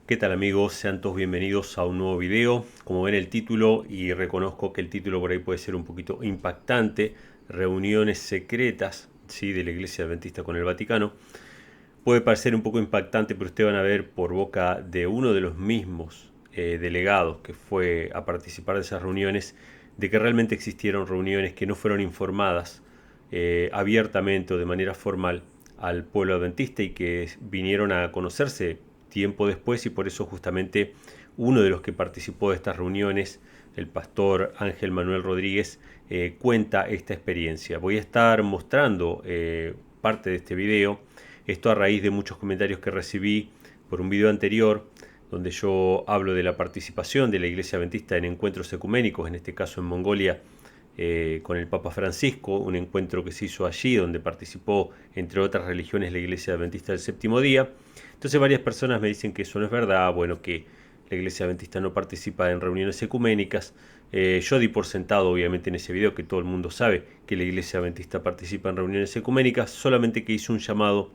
¿Qué tal amigos? Sean todos bienvenidos a un nuevo video. Como ven el título, y reconozco que el título por ahí puede ser un poquito impactante, reuniones secretas, ¿sí?, de la Iglesia Adventista con el Vaticano. Puede parecer un poco impactante, pero ustedes van a ver por boca de uno de los mismos delegados que fue a participar de esas reuniones, de que realmente existieron reuniones que no fueron informadas abiertamente o de manera formal al pueblo adventista y que vinieron a conocerse tiempo después, y por eso justamente uno de los que participó de estas reuniones, el pastor Ángel Manuel Rodríguez, cuenta esta experiencia. Voy a estar mostrando parte de este video, esto a raíz de muchos comentarios que recibí por un video anterior, donde yo hablo de la participación de la Iglesia Adventista en encuentros ecuménicos, en este caso en Mongolia, con el Papa Francisco, un encuentro que se hizo allí, donde participó, entre otras religiones, la Iglesia Adventista del Séptimo Día. Entonces varias personas me dicen que eso no es verdad, bueno, que la Iglesia Adventista no participa en reuniones ecuménicas. Yo di por sentado, obviamente, en ese video, que todo el mundo sabe que la Iglesia Adventista participa en reuniones ecuménicas, solamente que hice un llamado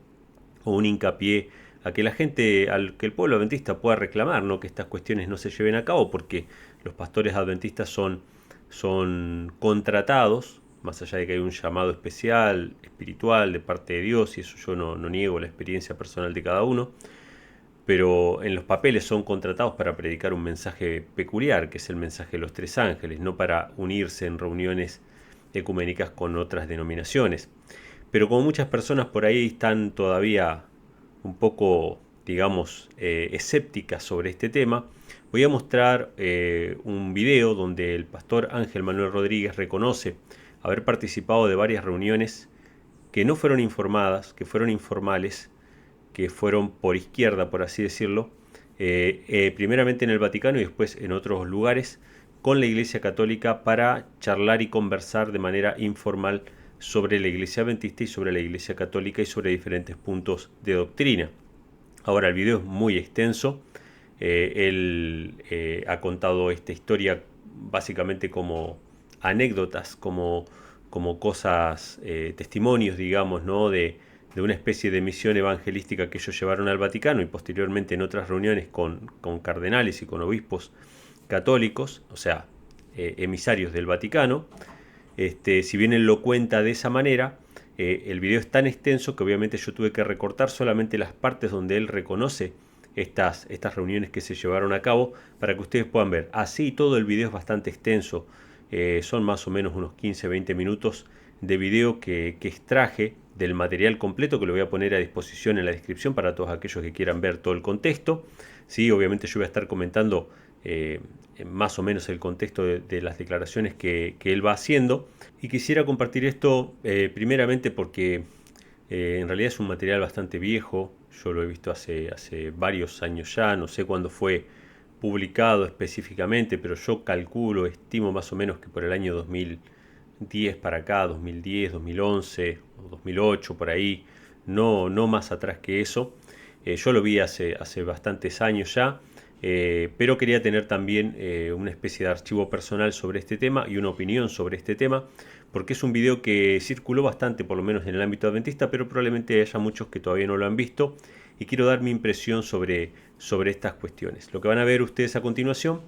o un hincapié a que la gente, al que el pueblo adventista pueda reclamar, ¿no?, que estas cuestiones no se lleven a cabo, porque los pastores adventistas son contratados, más allá de que hay un llamado especial, espiritual, de parte de Dios, y eso yo no niego la experiencia personal de cada uno, pero en los papeles son contratados para predicar un mensaje peculiar, que es el mensaje de los tres ángeles, no para unirse en reuniones ecuménicas con otras denominaciones. Pero como muchas personas por ahí están todavía un poco, digamos, escépticas sobre este tema, voy a mostrar un video donde el pastor Ángel Manuel Rodríguez reconoce haber participado de varias reuniones que no fueron informadas, que fueron informales, que fueron por izquierda, por así decirlo, primeramente en el Vaticano y después en otros lugares, con la Iglesia Católica, para charlar y conversar de manera informal sobre la Iglesia Adventista y sobre la Iglesia Católica y sobre diferentes puntos de doctrina. Ahora, el video es muy extenso. Él ha contado esta historia básicamente como anécdotas, como cosas, testimonios, digamos, ¿no?, de una especie de misión evangelística que ellos llevaron al Vaticano, y posteriormente en otras reuniones con cardenales y con obispos católicos, o sea, emisarios del Vaticano. Si bien él lo cuenta de esa manera, el video es tan extenso que obviamente yo tuve que recortar solamente las partes donde él reconoce estas reuniones que se llevaron a cabo, para que ustedes puedan ver. Así todo el video es bastante extenso, son más o menos unos 15-20 minutos de video que extraje del material completo, que lo voy a poner a disposición en la descripción para todos aquellos que quieran ver todo el contexto. Sí, obviamente yo voy a estar comentando más o menos el contexto de las declaraciones que él va haciendo, y quisiera compartir esto primeramente porque en realidad es un material bastante viejo. Yo lo he visto hace varios años ya, no sé cuándo fue publicado específicamente, pero yo calculo, estimo más o menos que por el año 2010 para acá, 2010, 2011 o 2008 por ahí, no más atrás que eso. Yo lo vi hace bastantes años ya, pero quería tener también una especie de archivo personal sobre este tema y una opinión sobre este tema, porque es un video que circuló bastante, por lo menos en el ámbito adventista, pero probablemente haya muchos que todavía no lo han visto, y quiero dar mi impresión sobre estas cuestiones. Lo que van a ver ustedes a continuación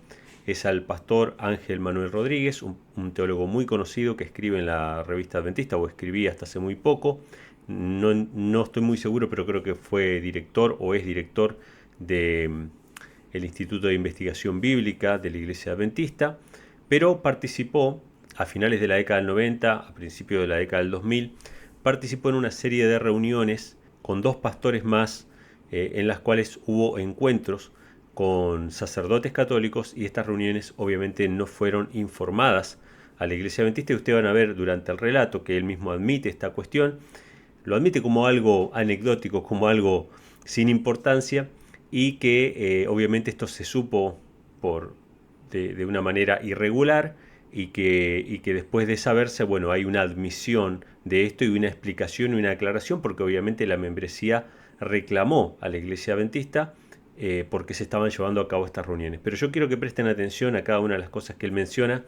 es al pastor Ángel Manuel Rodríguez, un teólogo muy conocido que escribe en la revista Adventista, o escribía hasta hace muy poco. No estoy muy seguro, pero creo que fue director o es director de el Instituto de Investigación Bíblica de la Iglesia Adventista, pero participó a finales de la década del 90, a principios de la década del 2000, participó en una serie de reuniones con dos pastores más, en las cuales hubo encuentros con sacerdotes católicos, y estas reuniones obviamente no fueron informadas a la Iglesia Adventista, y ustedes van a ver durante el relato que él mismo admite esta cuestión, lo admite como algo anecdótico, como algo sin importancia, y que obviamente esto se supo de una manera irregular, y que después de saberse, bueno, hay una admisión de esto y una explicación y una aclaración, porque obviamente la membresía reclamó a la Iglesia Adventista porque se estaban llevando a cabo estas reuniones. Pero yo quiero que presten atención a cada una de las cosas que él menciona,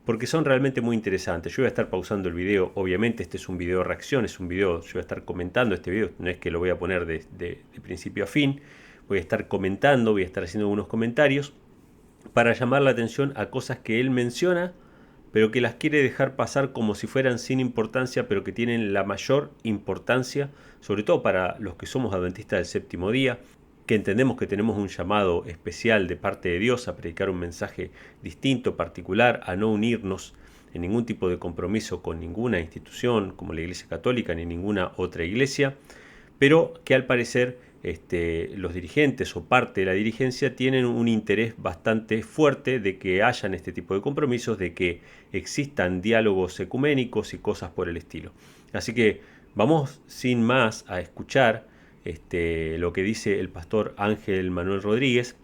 porque son realmente muy interesantes. Yo voy a estar pausando el video, obviamente este es un video reacción, es un video, yo voy a estar comentando este video, no es que lo voy a poner de principio a fin, voy a estar comentando, voy a estar haciendo algunos comentarios para llamar la atención a cosas que él menciona, pero que las quiere dejar pasar como si fueran sin importancia, pero que tienen la mayor importancia, sobre todo para los que somos adventistas del séptimo día, que entendemos que tenemos un llamado especial de parte de Dios a predicar un mensaje distinto, particular, a no unirnos en ningún tipo de compromiso con ninguna institución como la Iglesia Católica ni ninguna otra iglesia, pero que al parecer los dirigentes o parte de la dirigencia tienen un interés bastante fuerte de que hayan este tipo de compromisos, de que existan diálogos ecuménicos y cosas por el estilo. Así que vamos sin más a escuchar lo que dice el pastor Ángel Manuel Rodríguez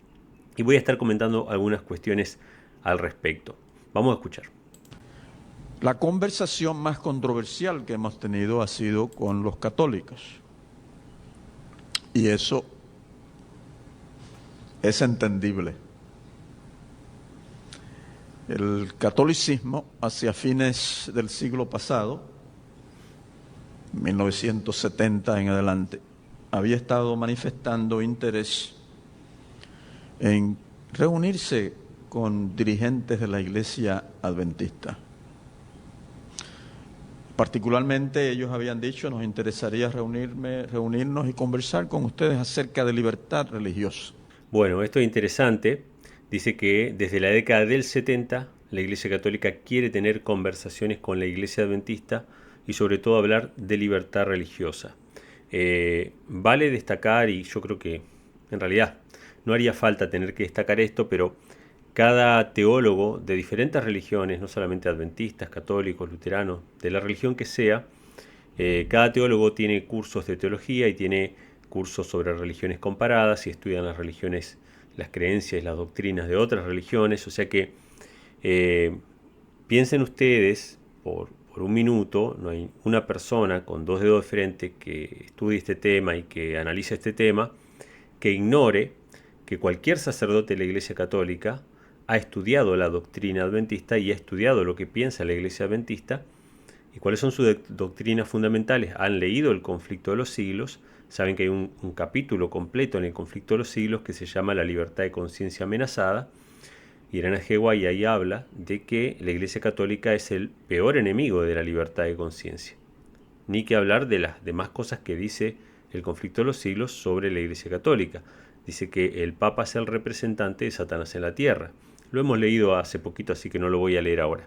y voy a estar comentando algunas cuestiones al respecto. Vamos a escuchar. La conversación más controversial que hemos tenido ha sido con los católicos. Y eso es entendible. El catolicismo, hacia fines del siglo pasado, 1970 en adelante, había estado manifestando interés en reunirse con dirigentes de la Iglesia Adventista. Particularmente ellos habían dicho, nos interesaría reunirnos y conversar con ustedes acerca de libertad religiosa. Bueno, esto es interesante. Dice que desde la década del 70 la Iglesia Católica quiere tener conversaciones con la Iglesia Adventista y sobre todo hablar de libertad religiosa. Vale destacar, y yo creo que en realidad no haría falta tener que destacar esto, pero cada teólogo de diferentes religiones, no solamente adventistas, católicos, luteranos, de la religión que sea, cada teólogo tiene cursos de teología y tiene cursos sobre religiones comparadas y estudian las religiones, las creencias y las doctrinas de otras religiones. O sea que piensen ustedes por un minuto, no hay una persona con dos dedos de frente que estudie este tema y que analice este tema, que ignore que cualquier sacerdote de la Iglesia Católica ha estudiado la doctrina adventista y ha estudiado lo que piensa la Iglesia Adventista y cuáles son sus doctrinas fundamentales. Han leído el Conflicto de los Siglos, saben que hay un capítulo completo en el Conflicto de los Siglos que se llama La libertad de conciencia amenazada, y Irana G. White ahí habla de que la Iglesia Católica es el peor enemigo de la libertad de conciencia. Ni que hablar de las demás cosas que dice el Conflicto de los Siglos sobre la Iglesia Católica. Dice que el Papa es el representante de Satanás en la tierra. Lo hemos leído hace poquito, así que no lo voy a leer ahora.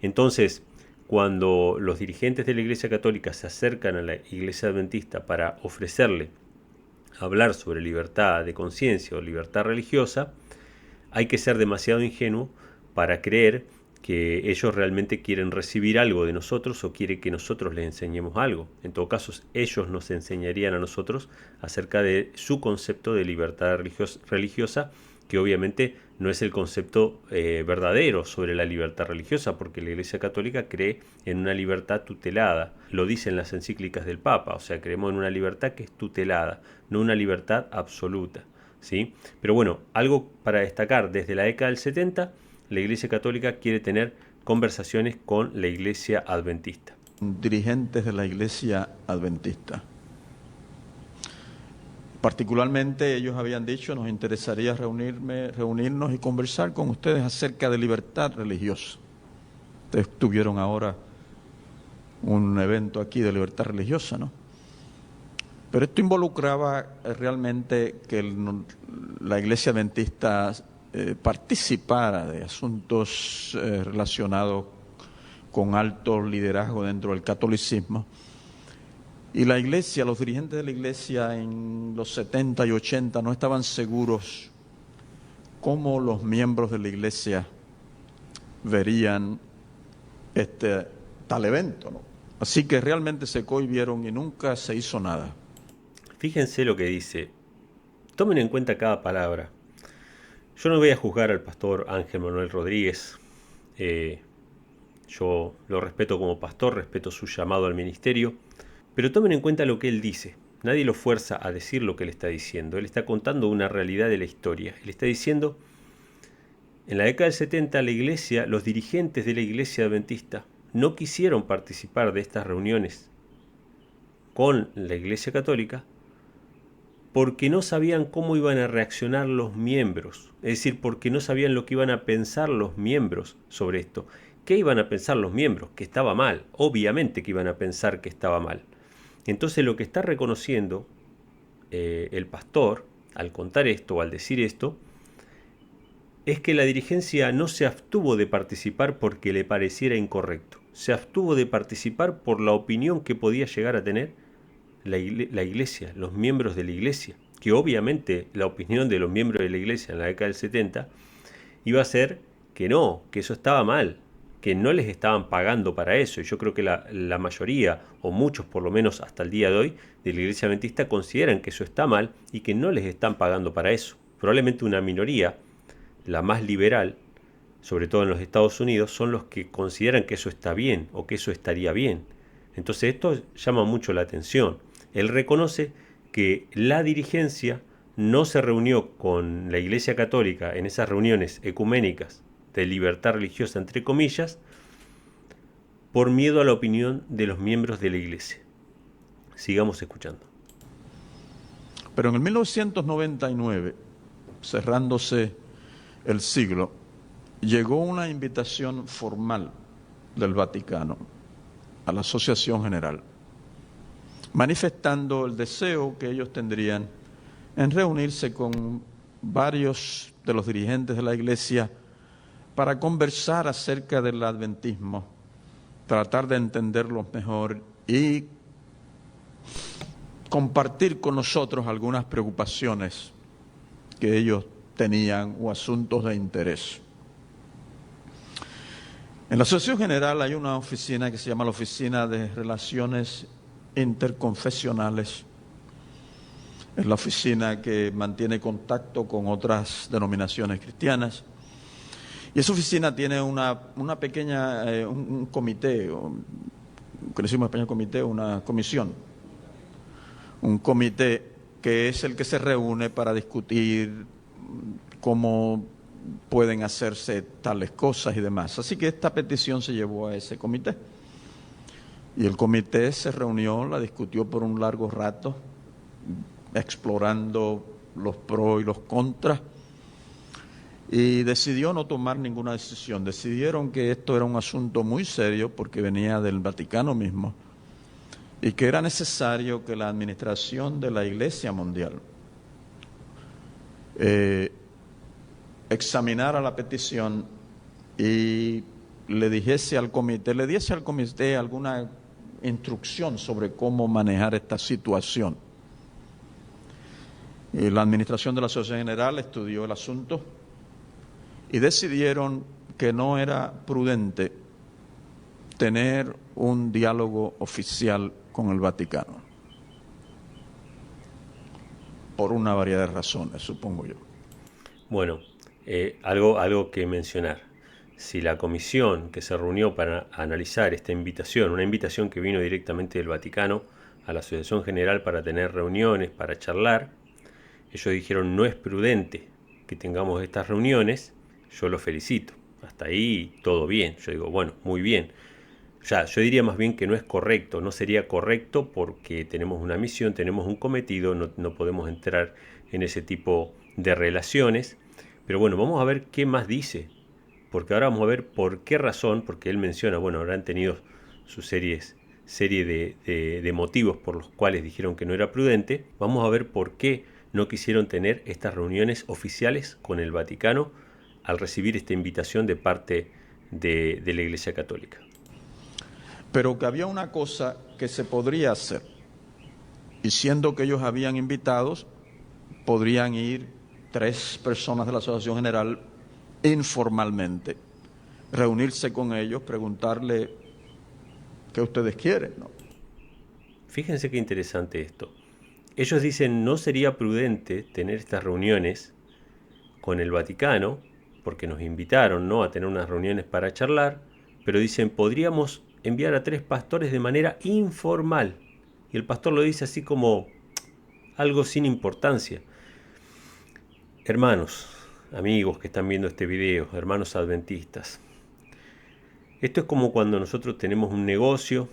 Entonces, cuando los dirigentes de la Iglesia Católica se acercan a la Iglesia Adventista para ofrecerle hablar sobre libertad de conciencia o libertad religiosa, hay que ser demasiado ingenuo para creer que ellos realmente quieren recibir algo de nosotros o quieren que nosotros les enseñemos algo. En todo caso, ellos nos enseñarían a nosotros acerca de su concepto de libertad religiosa, que obviamente no es el concepto verdadero sobre la libertad religiosa, porque la Iglesia Católica cree en una libertad tutelada. Lo dicen las encíclicas del Papa, o sea, creemos en una libertad que es tutelada, no una libertad absoluta, ¿sí? Pero bueno, algo para destacar, desde la década del 70, la Iglesia Católica quiere tener conversaciones con la Iglesia Adventista. Dirigentes de la Iglesia Adventista. Particularmente ellos habían dicho, nos interesaría reunirnos y conversar con ustedes acerca de libertad religiosa. Ustedes tuvieron ahora un evento aquí de libertad religiosa, ¿no? Pero esto involucraba realmente que la Iglesia Adventista participara de asuntos relacionados con alto liderazgo dentro del catolicismo. Y la Iglesia, los dirigentes de la Iglesia en los 70 y 80 no estaban seguros cómo los miembros de la Iglesia verían tal evento, ¿no? Así que realmente se cohibieron y nunca se hizo nada. Fíjense lo que dice. Tomen en cuenta cada palabra. Yo no voy a juzgar al pastor Ángel Manuel Rodríguez. Yo lo respeto como pastor, respeto su llamado al ministerio. Pero tomen en cuenta lo que él dice. Nadie lo fuerza a decir lo que él está diciendo. Él está contando una realidad de la historia. Él está diciendo, en la década del 70 la iglesia, los dirigentes de la Iglesia Adventista no quisieron participar de estas reuniones con la Iglesia Católica porque no sabían cómo iban a reaccionar los miembros, es decir, porque no sabían lo que iban a pensar los miembros sobre esto. ¿Qué iban a pensar los miembros? Que estaba mal, obviamente que iban a pensar que estaba mal. Entonces lo que está reconociendo el pastor, al contar esto o al decir esto, es que la dirigencia no se abstuvo de participar porque le pareciera incorrecto. Se abstuvo de participar por la opinión que podía llegar a tener la iglesia, los miembros de la iglesia. Que obviamente la opinión de los miembros de la iglesia en la década del 70 iba a ser que no, que eso estaba mal, que no les estaban pagando para eso. Y yo creo que la mayoría, o muchos por lo menos hasta el día de hoy, de la iglesia adventista consideran que eso está mal y que no les están pagando para eso. Probablemente una minoría, la más liberal, sobre todo en los Estados Unidos, son los que consideran que eso está bien o que eso estaría bien. Entonces esto llama mucho la atención. Él reconoce que la dirigencia no se reunió con la Iglesia Católica en esas reuniones ecuménicas de libertad religiosa, entre comillas, por miedo a la opinión de los miembros de la Iglesia. Sigamos escuchando. Pero en el 1999, cerrándose el siglo, llegó una invitación formal del Vaticano a la Asociación General, manifestando el deseo que ellos tendrían en reunirse con varios de los dirigentes de la Iglesia para conversar acerca del adventismo, tratar de entenderlos mejor y compartir con nosotros algunas preocupaciones que ellos tenían o asuntos de interés. En la Asociación General hay una oficina que se llama la Oficina de Relaciones Interconfesionales. Es la oficina que mantiene contacto con otras denominaciones cristianas. Y esa oficina tiene una pequeña, un comité, que decimos en español comité, una comisión. Un comité que es el que se reúne para discutir cómo pueden hacerse tales cosas y demás. Así que esta petición se llevó a ese comité. Y el comité se reunió, la discutió por un largo rato, explorando los pros y los contras, y decidió no tomar ninguna decisión. Decidieron que esto era un asunto muy serio porque venía del Vaticano mismo y que era necesario que la administración de la Iglesia Mundial examinara la petición y le diese al comité alguna instrucción sobre cómo manejar esta situación. Y la administración de la Asociación General estudió el asunto y decidieron que no era prudente tener un diálogo oficial con el Vaticano, por una variedad de razones, supongo yo. Bueno, algo que mencionar. Si la comisión que se reunió para analizar esta invitación, una invitación que vino directamente del Vaticano a la Asociación General para tener reuniones, para charlar, ellos dijeron no es prudente que tengamos estas reuniones, yo los felicito. Hasta ahí todo bien. Yo digo, bueno, muy bien. Ya, yo diría más bien que no es correcto, no sería correcto porque tenemos una misión, tenemos un cometido, no podemos entrar en ese tipo de relaciones. Pero bueno, vamos a ver qué más dice, porque ahora vamos a ver por qué razón, porque él menciona, bueno, habrán tenido sus serie de motivos por los cuales dijeron que no era prudente. Vamos a ver por qué no quisieron tener estas reuniones oficiales con el Vaticano al recibir esta invitación de parte de la Iglesia Católica. Pero que había una cosa que se podría hacer, y siendo que ellos habían invitados, podrían ir 3 personas de la Asociación General informalmente, reunirse con ellos, preguntarle qué ustedes quieren, ¿no? Fíjense qué interesante esto. Ellos dicen no sería prudente tener estas reuniones con el Vaticano, porque nos invitaron, ¿no?, a tener unas reuniones para charlar, pero dicen podríamos enviar a 3 pastores de manera informal. Y el pastor lo dice así como algo sin importancia. Hermanos, amigos que están viendo este video, hermanos adventistas, esto es como cuando nosotros tenemos un negocio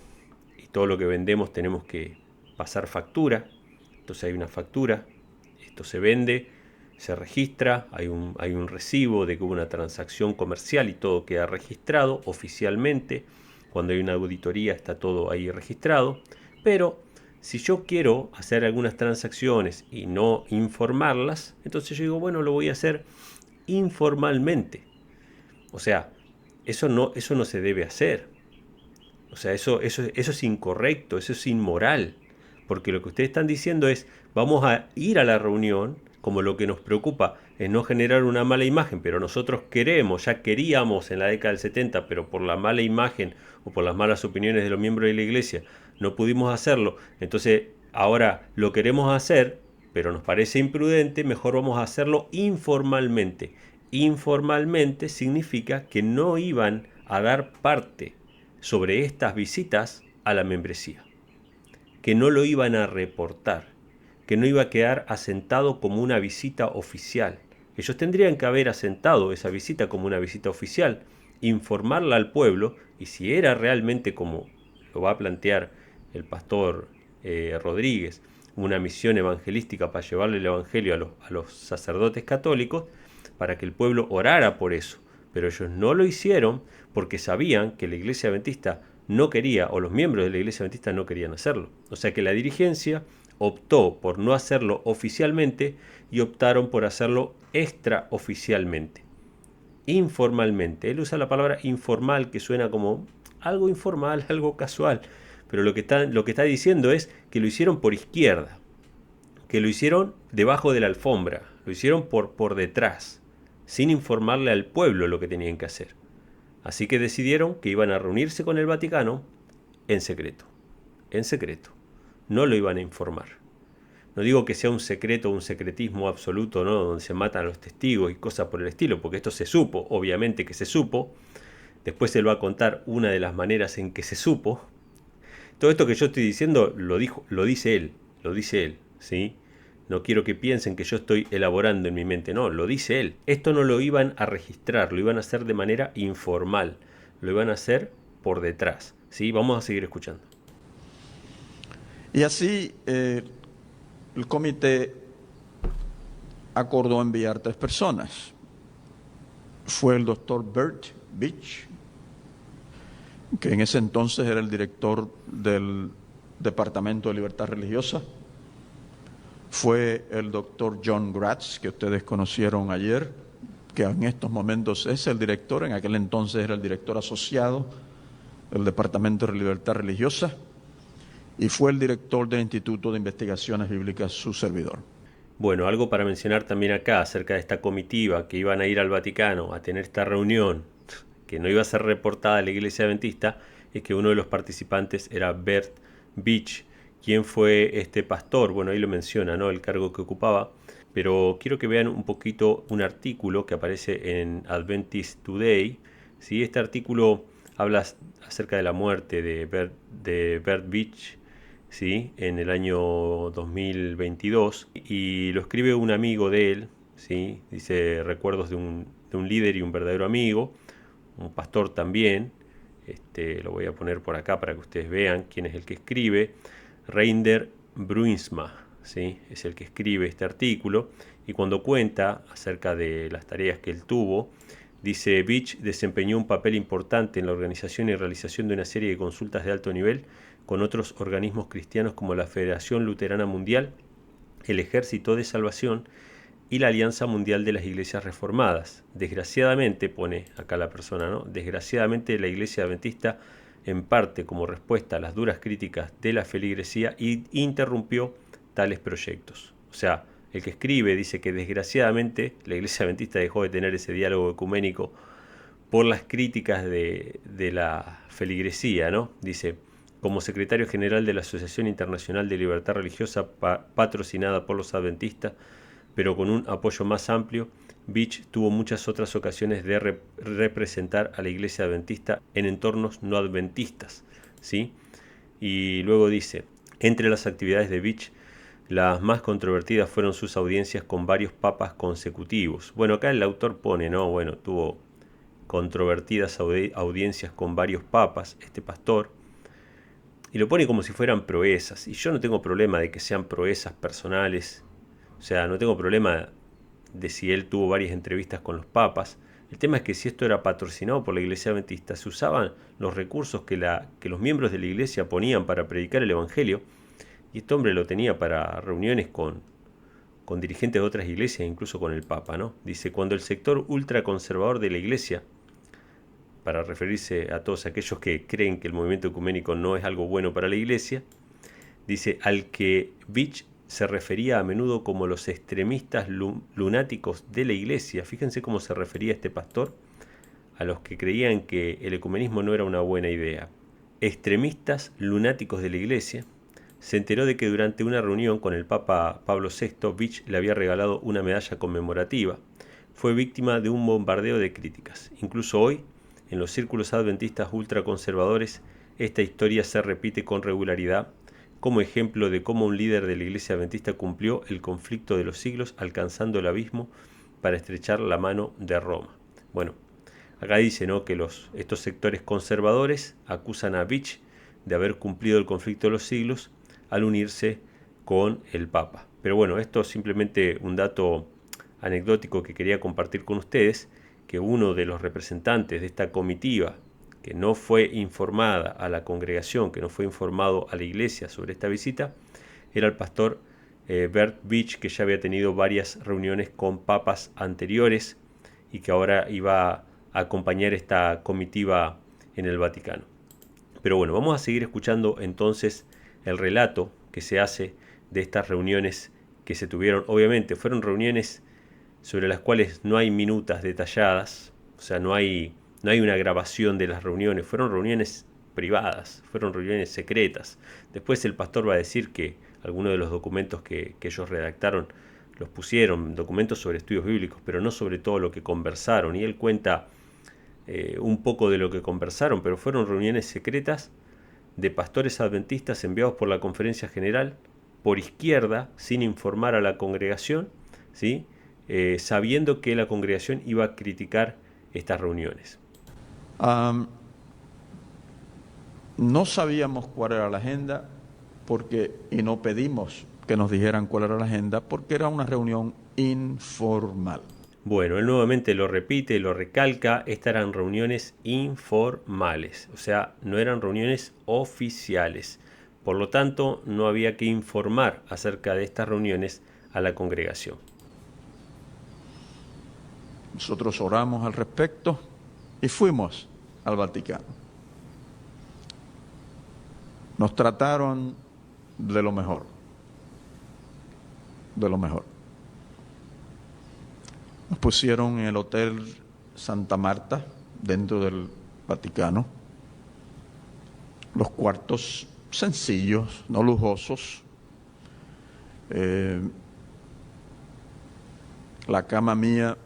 y todo lo que vendemos tenemos que pasar factura. Entonces hay una factura listo, se vende, se registra, hay un recibo de que hubo una transacción comercial y todo queda registrado oficialmente. Cuando hay una auditoría está todo ahí registrado. Pero si yo quiero hacer algunas transacciones y no informarlas, entonces yo digo, bueno, lo voy a hacer informalmente. O sea, eso no se debe hacer. O sea, eso es incorrecto, eso es inmoral. Porque lo que ustedes están diciendo es, vamos a ir a la reunión, como lo que nos preocupa es no generar una mala imagen, pero nosotros ya queríamos en la década del 70, pero por la mala imagen o por las malas opiniones de los miembros de la iglesia, no pudimos hacerlo. Entonces, ahora lo queremos hacer, pero nos parece imprudente, mejor vamos a hacerlo informalmente. Informalmente significa que no iban a dar parte sobre estas visitas a la membresía, que no lo iban a reportar, que no iba a quedar asentado como una visita oficial. Ellos tendrían que haber asentado esa visita como una visita oficial, informarla al pueblo, y si era realmente como lo va a plantear el pastor Rodríguez, una misión evangelística para llevarle el evangelio a los sacerdotes católicos, para que el pueblo orara por eso. Pero ellos no lo hicieron porque sabían que la iglesia adventista no quería, o los miembros de la iglesia adventista no querían hacerlo. O sea que la dirigencia optó por no hacerlo oficialmente y optaron por hacerlo extraoficialmente, informalmente. Él usa la palabra informal, que suena como algo informal, algo casual, pero lo que está diciendo es que lo hicieron por izquierda, que lo hicieron debajo de la alfombra, lo hicieron por detrás, sin informarle al pueblo lo que tenían que hacer. Así que decidieron que iban a reunirse con el Vaticano en secreto. En secreto. No lo iban a informar. No digo que sea un secreto, un secretismo absoluto, ¿no? Donde se matan a los testigos y cosas por el estilo, porque esto se supo, obviamente que se supo. Después se lo va a contar una de las maneras en que se supo. Todo esto que yo estoy diciendo lo dice él, ¿sí? No quiero que piensen que yo estoy elaborando en mi mente, no, lo dice él. Esto no lo iban a registrar, lo iban a hacer de manera informal, lo iban a hacer por detrás, ¿sí? Vamos a seguir escuchando. Y así el comité acordó enviar 3 personas. Fue el doctor Bert Beach, que en ese entonces era el director del Departamento de Libertad Religiosa. Fue el doctor John Gratz, que ustedes conocieron ayer, que en estos momentos es el director, en aquel entonces era el director asociado del Departamento de Libertad Religiosa, y fue el director del Instituto de Investigaciones Bíblicas, su servidor. Bueno, algo para mencionar también acá acerca de esta comitiva que iban a ir al Vaticano a tener esta reunión, que no iba a ser reportada a la Iglesia Adventista, es que uno de los participantes era Bert Beach. ¿Quién fue este pastor? Bueno, ahí lo menciona, ¿no? El cargo que ocupaba. Pero quiero que vean un poquito un artículo que aparece en Adventist Today. ¿Sí? Este artículo habla acerca de la muerte de Bert Beach, ¿sí? En el año 2022. Y lo escribe un amigo de él. ¿Sí? Dice recuerdos de un líder y un verdadero amigo. Un pastor también. Lo voy a poner por acá para que ustedes vean quién es el que escribe. Reinder Bruinsma, ¿sí? Es el que escribe este artículo, y cuando cuenta acerca de las tareas que él tuvo, dice: Beach desempeñó un papel importante en la organización y realización de una serie de consultas de alto nivel con otros organismos cristianos como la Federación Luterana Mundial, el Ejército de Salvación y la Alianza Mundial de las Iglesias Reformadas. Desgraciadamente, pone acá la persona, ¿no? Desgraciadamente la Iglesia Adventista, en parte como respuesta a las duras críticas de la feligresía, interrumpió tales proyectos. O sea, el que escribe dice que desgraciadamente la Iglesia Adventista dejó de tener ese diálogo ecuménico por las críticas de la feligresía, ¿no? Dice: como secretario general de la Asociación Internacional de Libertad Religiosa, patrocinada por los adventistas, pero con un apoyo más amplio, Beach tuvo muchas otras ocasiones de representar a la Iglesia Adventista en entornos no adventistas, ¿sí? Y luego dice: entre las actividades de Beach, las más controvertidas fueron sus audiencias con varios papas consecutivos. Bueno, acá el autor pone, ¿no? Bueno, tuvo controvertidas audiencias con varios papas, este pastor, y lo pone como si fueran proezas. Y yo no tengo problema de que sean proezas personales O sea, no tengo problema de si él tuvo varias entrevistas con los papas. El tema es que si esto era patrocinado por la Iglesia Adventista, se usaban los recursos que los miembros de la Iglesia ponían para predicar el Evangelio, y este hombre lo tenía para reuniones con dirigentes de otras iglesias, incluso con el Papa, ¿no? Dice, cuando el sector ultraconservador de la Iglesia, para referirse a todos aquellos que creen que el movimiento ecuménico no es algo bueno para la Iglesia, dice, al que Vich se refería a menudo como los extremistas lunáticos de la Iglesia. Fíjense cómo se refería este pastor a los que creían que el ecumenismo no era una buena idea. Extremistas lunáticos de la Iglesia. Se enteró de que durante una reunión con el Papa Pablo VI, Vich le había regalado una medalla conmemorativa. Fue víctima de un bombardeo de críticas. Incluso hoy, en los círculos adventistas ultraconservadores, esta historia se repite con regularidad como ejemplo de cómo un líder de la Iglesia Adventista cumplió el conflicto de los siglos alcanzando el abismo para estrechar la mano de Roma. Bueno, acá dice, ¿no?, que estos sectores conservadores acusan a Vich de haber cumplido el conflicto de los siglos al unirse con el Papa. Pero bueno, esto es simplemente un dato anecdótico que quería compartir con ustedes, que uno de los representantes de esta comitiva que no fue informada a la congregación, que no fue informado a la iglesia sobre esta visita, era el pastor Bert Vich, que ya había tenido varias reuniones con papas anteriores y que ahora iba a acompañar esta comitiva en el Vaticano. Pero bueno, vamos a seguir escuchando entonces el relato que se hace de estas reuniones que se tuvieron. Obviamente fueron reuniones sobre las cuales no hay minutas detalladas, o sea, no hay una grabación de las reuniones, fueron reuniones privadas, fueron reuniones secretas. Después el pastor va a decir que algunos de los documentos que ellos redactaron los pusieron, documentos sobre estudios bíblicos, pero no sobre todo lo que conversaron. Y él cuenta un poco de lo que conversaron, pero fueron reuniones secretas de pastores adventistas enviados por la Conferencia General, por izquierda, sin informar a la congregación, ¿sí? Sabiendo que la congregación iba a criticar estas reuniones. No sabíamos cuál era la agenda y no pedimos que nos dijeran cuál era la agenda porque era una reunión informal. Bueno, él nuevamente lo repite, lo recalca, estas eran reuniones informales, o sea, no eran reuniones oficiales. Por lo tanto, no había que informar acerca de estas reuniones a la congregación. Nosotros oramos al respecto y fuimos al Vaticano. Nos trataron de lo mejor, de lo mejor. Nos pusieron en el Hotel Santa Marta, dentro del Vaticano. Los cuartos sencillos, no lujosos. La cama mía,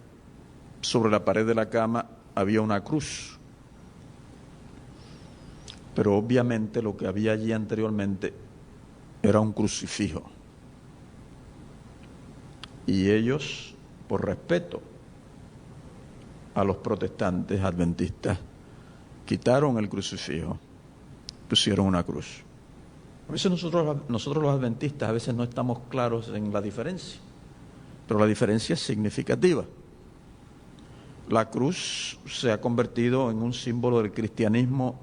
sobre la pared de la cama había una cruz. Pero obviamente lo que había allí anteriormente era un crucifijo. Y ellos, por respeto a los protestantes adventistas, quitaron el crucifijo, pusieron una cruz. A veces nosotros los adventistas a veces no estamos claros en la diferencia, pero la diferencia es significativa. La cruz se ha convertido en un símbolo del cristianismo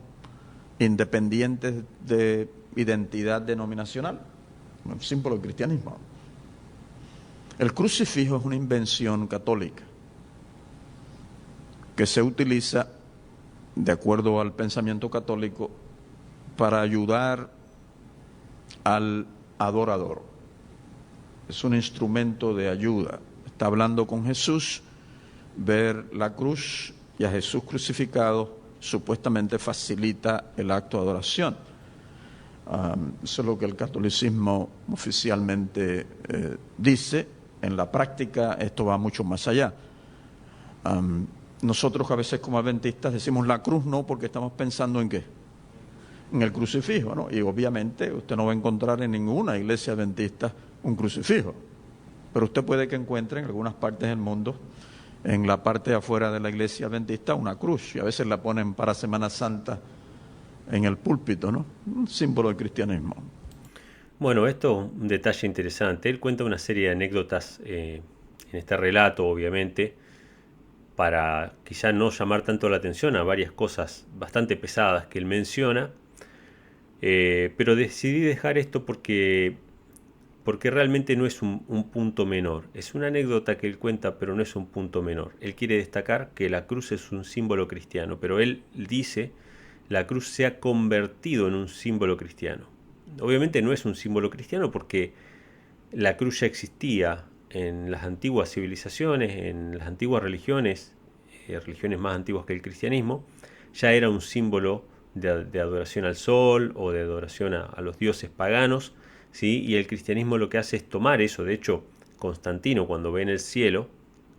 independiente de identidad denominacional, un símbolo del cristianismo. El crucifijo es una invención católica que se utiliza, de acuerdo al pensamiento católico, para ayudar al adorador. Es un instrumento de ayuda. Está hablando con Jesús, ver la cruz y a Jesús crucificado supuestamente facilita el acto de adoración. Eso es lo que el catolicismo oficialmente dice. En la práctica esto va mucho más allá. Nosotros a veces como adventistas decimos la cruz no, porque estamos pensando en ¿qué? En el crucifijo, ¿no? Y obviamente usted no va a encontrar en ninguna iglesia adventista un crucifijo. Pero usted puede que encuentre en algunas partes del mundo, en la parte de afuera de la iglesia adventista, una cruz. Y a veces la ponen para Semana Santa en el púlpito, ¿no? Un símbolo del cristianismo. Bueno, esto es un detalle interesante. Él cuenta una serie de anécdotas en este relato, obviamente, para quizá no llamar tanto la atención a varias cosas bastante pesadas que él menciona, pero decidí dejar esto porque realmente no es un punto menor. Es una anécdota que él cuenta, pero no es un punto menor. Él quiere destacar que la cruz es un símbolo cristiano, pero él dice la cruz se ha convertido en un símbolo cristiano. Obviamente no es un símbolo cristiano porque la cruz ya existía en las antiguas civilizaciones, en las antiguas religiones, religiones más antiguas que el cristianismo, ya era un símbolo de adoración al sol o de adoración a los dioses paganos, ¿sí? Y el cristianismo lo que hace es tomar eso. De hecho, Constantino, cuando ve en el cielo,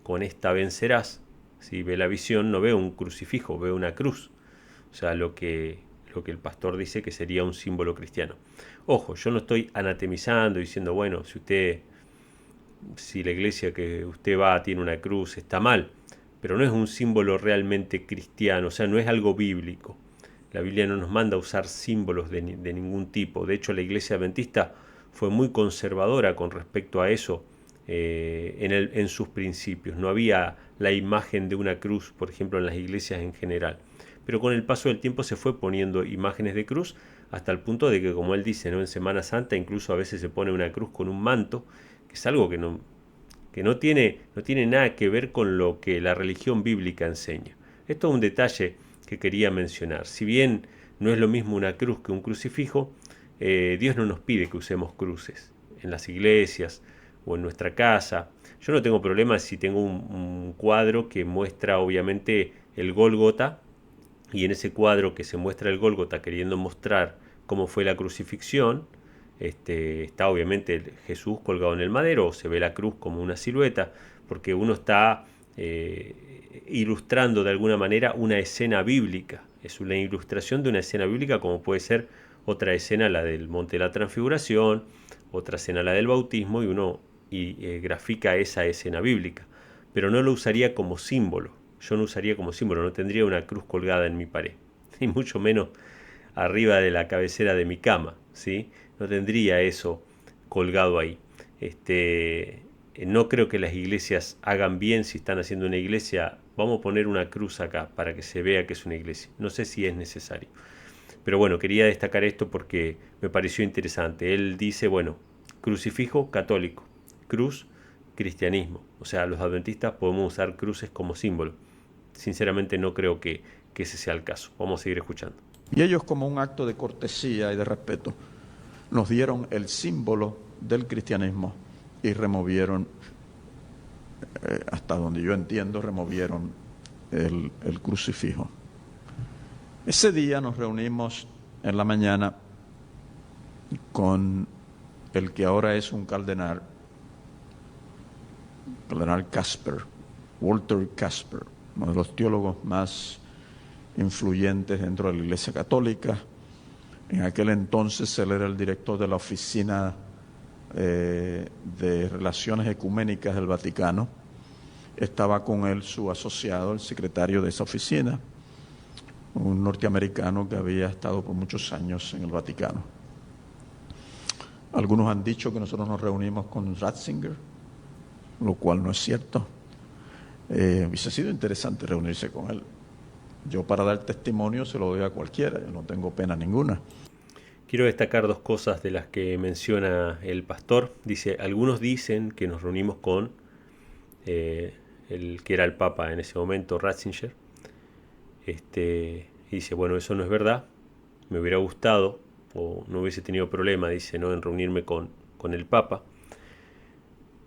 con esta vencerás, si ve la visión, no ve un crucifijo, ve una cruz. O sea, lo que el pastor dice que sería un símbolo cristiano. Ojo, yo no estoy anatemizando diciendo, bueno, si la iglesia que usted va tiene una cruz, está mal, pero no es un símbolo realmente cristiano, o sea, no es algo bíblico. La Biblia no nos manda a usar símbolos de ningún tipo. De hecho, la iglesia adventista fue muy conservadora con respecto a eso en sus principios. No había la imagen de una cruz, por ejemplo, en las iglesias en general. Pero con el paso del tiempo se fue poniendo imágenes de cruz hasta el punto de que, como él dice, ¿no? En Semana Santa incluso a veces se pone una cruz con un manto, que es algo que no tiene nada que ver con lo que la religión bíblica enseña. Esto es un detalle que quería mencionar. Si bien no es lo mismo una cruz que un crucifijo, Dios no nos pide que usemos cruces en las iglesias o en nuestra casa. Yo no tengo problema si tengo un cuadro que muestra obviamente el Gólgota, y en ese cuadro que se muestra el Gólgota queriendo mostrar cómo fue la crucifixión, está obviamente Jesús colgado en el madero, o se ve la cruz como una silueta, porque uno está ilustrando de alguna manera una escena bíblica. Es una ilustración de una escena bíblica, como puede ser otra escena, la del Monte de la Transfiguración, otra escena, la del bautismo, y uno grafica esa escena bíblica. Pero no lo usaría como símbolo. Yo no usaría como símbolo, no tendría una cruz colgada en mi pared, y mucho menos arriba de la cabecera de mi cama, ¿sí? No tendría eso colgado ahí. No creo que las iglesias hagan bien si están haciendo una iglesia, vamos a poner una cruz acá para que se vea que es una iglesia. No sé si es necesario. Pero bueno, quería destacar esto porque me pareció interesante. Él dice, bueno, crucifijo católico, cruz cristianismo. O sea, los adventistas podemos usar cruces como símbolo. Sinceramente no creo que ese sea el caso. Vamos a seguir escuchando. Y ellos, como un acto de cortesía y de respeto, nos dieron el símbolo del cristianismo y removieron, hasta donde yo entiendo, removieron el crucifijo. Ese día nos reunimos en la mañana con el que ahora es un cardenal Casper, Walter Casper, uno de los teólogos más influyentes dentro de la Iglesia Católica. En aquel entonces él era el director de la Oficina de Relaciones Ecuménicas del Vaticano. Estaba con él su asociado, el secretario de esa oficina, un norteamericano que había estado por muchos años en el Vaticano. Algunos han dicho que nosotros nos reunimos con Ratzinger, lo cual no es cierto. Hubiese sido interesante reunirse con él. Yo, para dar testimonio, se lo doy a cualquiera, yo no tengo pena ninguna. Quiero destacar dos cosas de las que menciona el pastor. Dice, algunos dicen que nos reunimos con el que era el Papa en ese momento, Ratzinger. Y dice, bueno, eso no es verdad. Me hubiera gustado, o no hubiese tenido problema, dice, ¿no?, en reunirme con el Papa.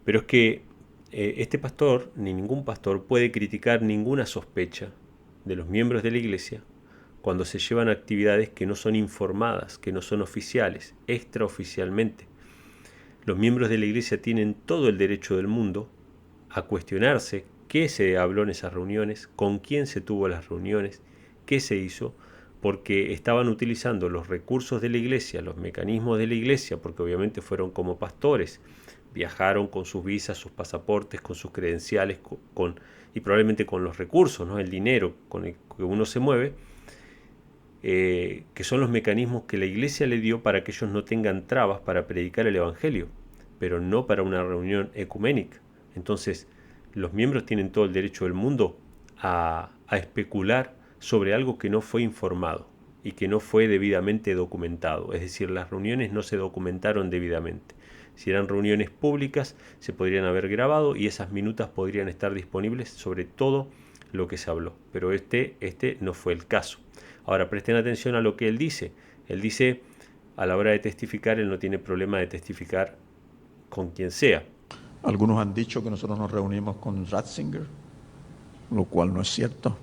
Pero es que este pastor, ni ningún pastor, puede criticar ninguna sospecha de los miembros de la iglesia cuando se llevan actividades que no son informadas, que no son oficiales, extraoficialmente. Los miembros de la iglesia tienen todo el derecho del mundo a cuestionarse qué se habló en esas reuniones, con quién se tuvo las reuniones, qué se hizo, porque estaban utilizando los recursos de la iglesia, los mecanismos de la iglesia, porque obviamente fueron como pastores, viajaron con sus visas, sus pasaportes, con sus credenciales, y probablemente con los recursos, ¿no?, el dinero con el que uno se mueve, que son los mecanismos que la Iglesia le dio para que ellos no tengan trabas para predicar el Evangelio, pero no para una reunión ecuménica. Entonces, los miembros tienen todo el derecho del mundo a especular sobre algo que no fue informado y que no fue debidamente documentado. Es decir, las reuniones no se documentaron debidamente. Si eran reuniones públicas, se podrían haber grabado y esas minutas podrían estar disponibles sobre todo lo que se habló. Pero este no fue el caso. Ahora, presten atención a lo que él dice. Él dice, a la hora de testificar, él no tiene problema de testificar con quien sea. Algunos han dicho que nosotros nos reunimos con Ratzinger, lo cual no es cierto.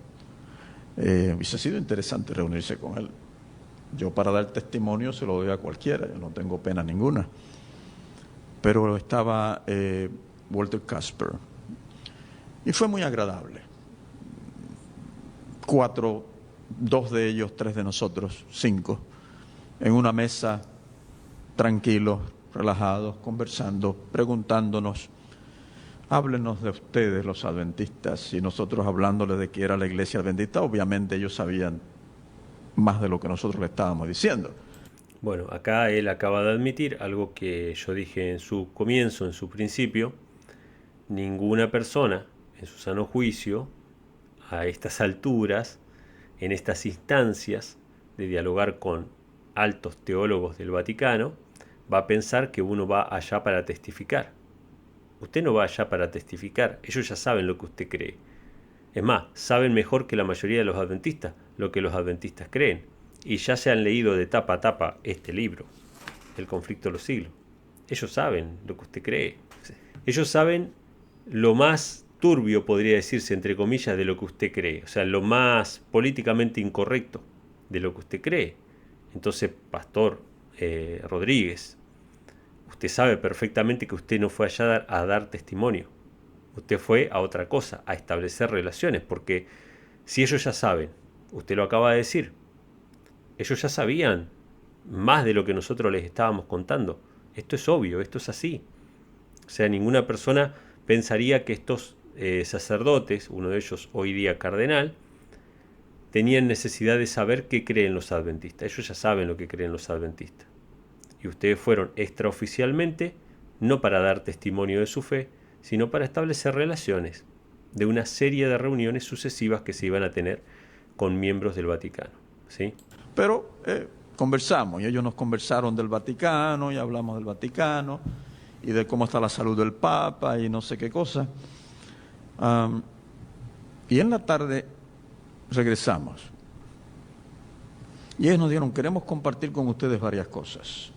Hubiese sido interesante reunirse con él. Yo para dar testimonio se lo doy a cualquiera, yo no tengo pena ninguna. Pero estaba Walter Casper y fue muy agradable. 4, 2 de ellos, 3 de nosotros, 5, en una mesa, tranquilos, relajados, conversando, preguntándonos, háblenos de ustedes los adventistas, y nosotros hablándoles de que era la iglesia adventista. Obviamente ellos sabían más de lo que nosotros le estábamos diciendo. Bueno, acá él acaba de admitir algo que yo dije en su comienzo, en su principio. Ninguna persona en su sano juicio, a estas alturas, en estas instancias de dialogar con altos teólogos del Vaticano, va a pensar que uno va allá para testificar. Usted no va allá para testificar, ellos ya saben lo que usted cree. Es más, saben mejor que la mayoría de los adventistas lo que los adventistas creen. Y ya se han leído de tapa a tapa este libro, El conflicto de los siglos. Ellos saben lo que usted cree. Ellos saben lo más turbio, podría decirse, entre comillas, de lo que usted cree. O sea, lo más políticamente incorrecto de lo que usted cree. Entonces, Pastor Rodríguez, usted sabe perfectamente que usted no fue allá a dar testimonio. Usted fue a otra cosa, a establecer relaciones, porque si ellos ya saben, usted lo acaba de decir, ellos ya sabían más de lo que nosotros les estábamos contando. Esto es obvio, esto es así. O sea, ninguna persona pensaría que estos sacerdotes, uno de ellos hoy día cardenal, tenían necesidad de saber qué creen los adventistas. Ellos ya saben lo que creen los adventistas. Y ustedes fueron extraoficialmente, no para dar testimonio de su fe, sino para establecer relaciones de una serie de reuniones sucesivas que se iban a tener con miembros del Vaticano, ¿sí? Pero conversamos, y ellos nos conversaron del Vaticano, y hablamos del Vaticano, y de cómo está la salud del Papa, y no sé qué cosa. Y en la tarde regresamos. Y ellos nos dijeron, queremos compartir con ustedes varias cosas,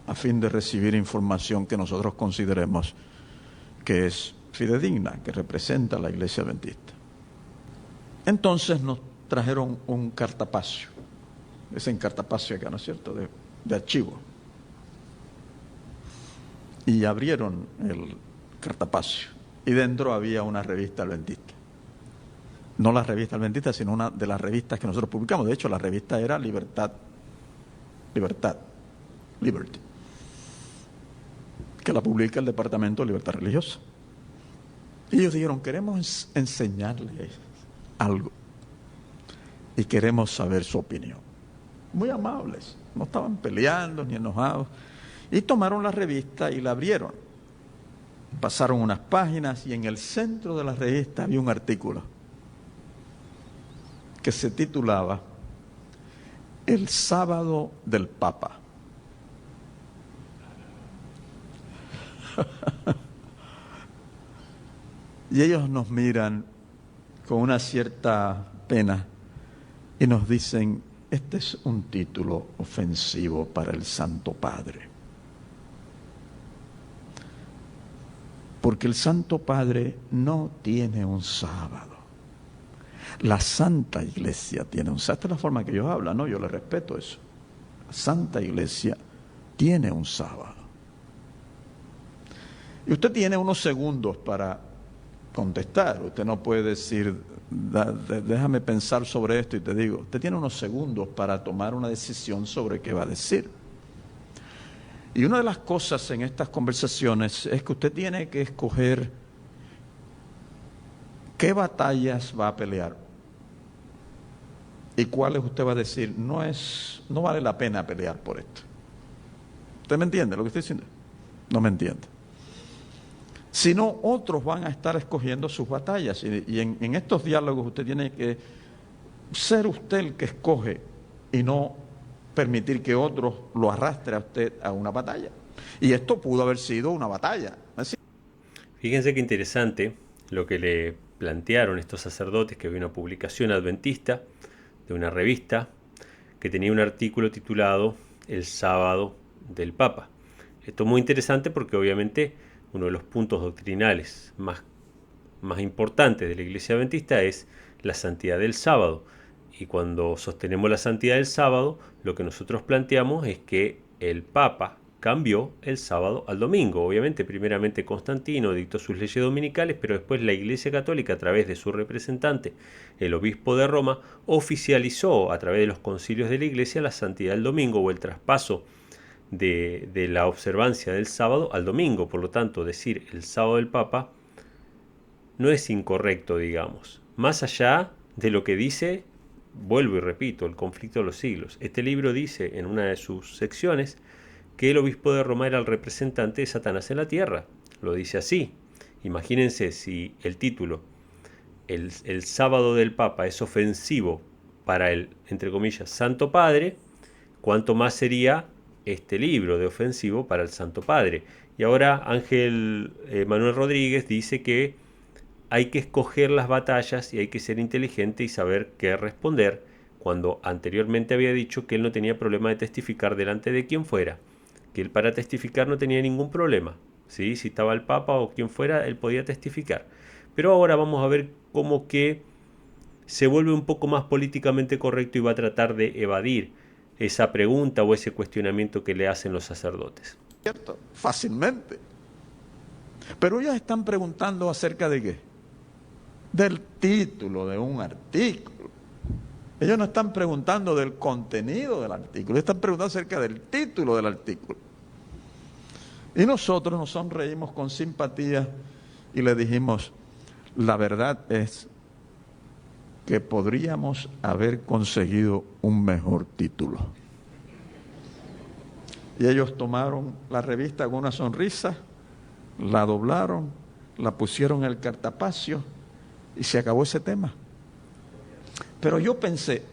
a fin de recibir información que nosotros consideremos que es fidedigna, que representa a la iglesia adventista. Entonces nos trajeron un cartapacio, ese cartapacio acá, ¿no es cierto?, de archivo. Y abrieron el cartapacio, y dentro había una revista adventista. No la revista adventista, sino una de las revistas que nosotros publicamos. De hecho, la revista era Liberty, que la publica el Departamento de Libertad Religiosa. Y ellos dijeron, queremos enseñarles algo y queremos saber su opinión. Muy amables, no estaban peleando ni enojados. Y tomaron la revista y la abrieron. Pasaron unas páginas y en el centro de la revista había un artículo que se titulaba El sábado del Papa. Y ellos nos miran con una cierta pena y nos dicen, este es un título ofensivo para el Santo Padre. Porque el Santo Padre no tiene un sábado. La Santa Iglesia tiene un sábado. Esta es la forma que ellos hablan, ¿no? Yo les respeto eso. La Santa Iglesia tiene un sábado. Y usted tiene unos segundos para contestar. Usted no puede decir, déjame pensar sobre esto y te digo. Usted tiene unos segundos para tomar una decisión sobre qué va a decir. Y una de las cosas en estas conversaciones es que usted tiene que escoger qué batallas va a pelear y cuáles usted va a decir, no vale la pena pelear por esto. ¿Usted me entiende lo que estoy diciendo? No me entiende. Sino otros van a estar escogiendo sus batallas. Y en estos diálogos usted tiene que ser usted el que escoge y no permitir que otros lo arrastre a usted a una batalla. Y esto pudo haber sido una batalla. ¿Así? Fíjense qué interesante lo que le plantearon estos sacerdotes, que había una publicación adventista de una revista que tenía un artículo titulado El sábado del Papa. Esto es muy interesante porque obviamente uno de los puntos doctrinales más importantes de la Iglesia Adventista es la santidad del sábado. Y cuando sostenemos la santidad del sábado, lo que nosotros planteamos es que el Papa cambió el sábado al domingo. Obviamente, primeramente Constantino dictó sus leyes dominicales, pero después la Iglesia Católica, a través de su representante, el obispo de Roma, oficializó a través de los concilios de la Iglesia la santidad del domingo, o el traspaso de la observancia del sábado al domingo. Por lo tanto, decir el sábado del Papa no es incorrecto, digamos. Más allá de lo que dice, vuelvo y repito, el conflicto de los siglos. Este libro dice en una de sus secciones que el obispo de Roma era el representante de Satanás en la tierra. Lo dice así. Imagínense si el título, el sábado del Papa, es ofensivo para el, entre comillas, Santo Padre, cuánto más sería este libro de ofensivo para el Santo Padre. Y ahora Ángel Manuel Rodríguez dice que hay que escoger las batallas y hay que ser inteligente y saber qué responder, cuando anteriormente había dicho que él no tenía problema de testificar delante de quien fuera, que él para testificar no tenía ningún problema, ¿sí? Si estaba el Papa o quien fuera, él podía testificar. Pero ahora vamos a ver cómo que se vuelve un poco más políticamente correcto y va a tratar de evadir esa pregunta o ese cuestionamiento que le hacen los sacerdotes. ¿Cierto? Fácilmente. Pero ellos están preguntando acerca de qué? Del título de un artículo. Ellos no están preguntando del contenido del artículo, están preguntando acerca del título del artículo. Y nosotros nos sonreímos con simpatía y le dijimos, la verdad es que podríamos haber conseguido un mejor título. Y ellos tomaron la revista con una sonrisa, la doblaron, la pusieron en el cartapacio y se acabó ese tema. Pero yo pensé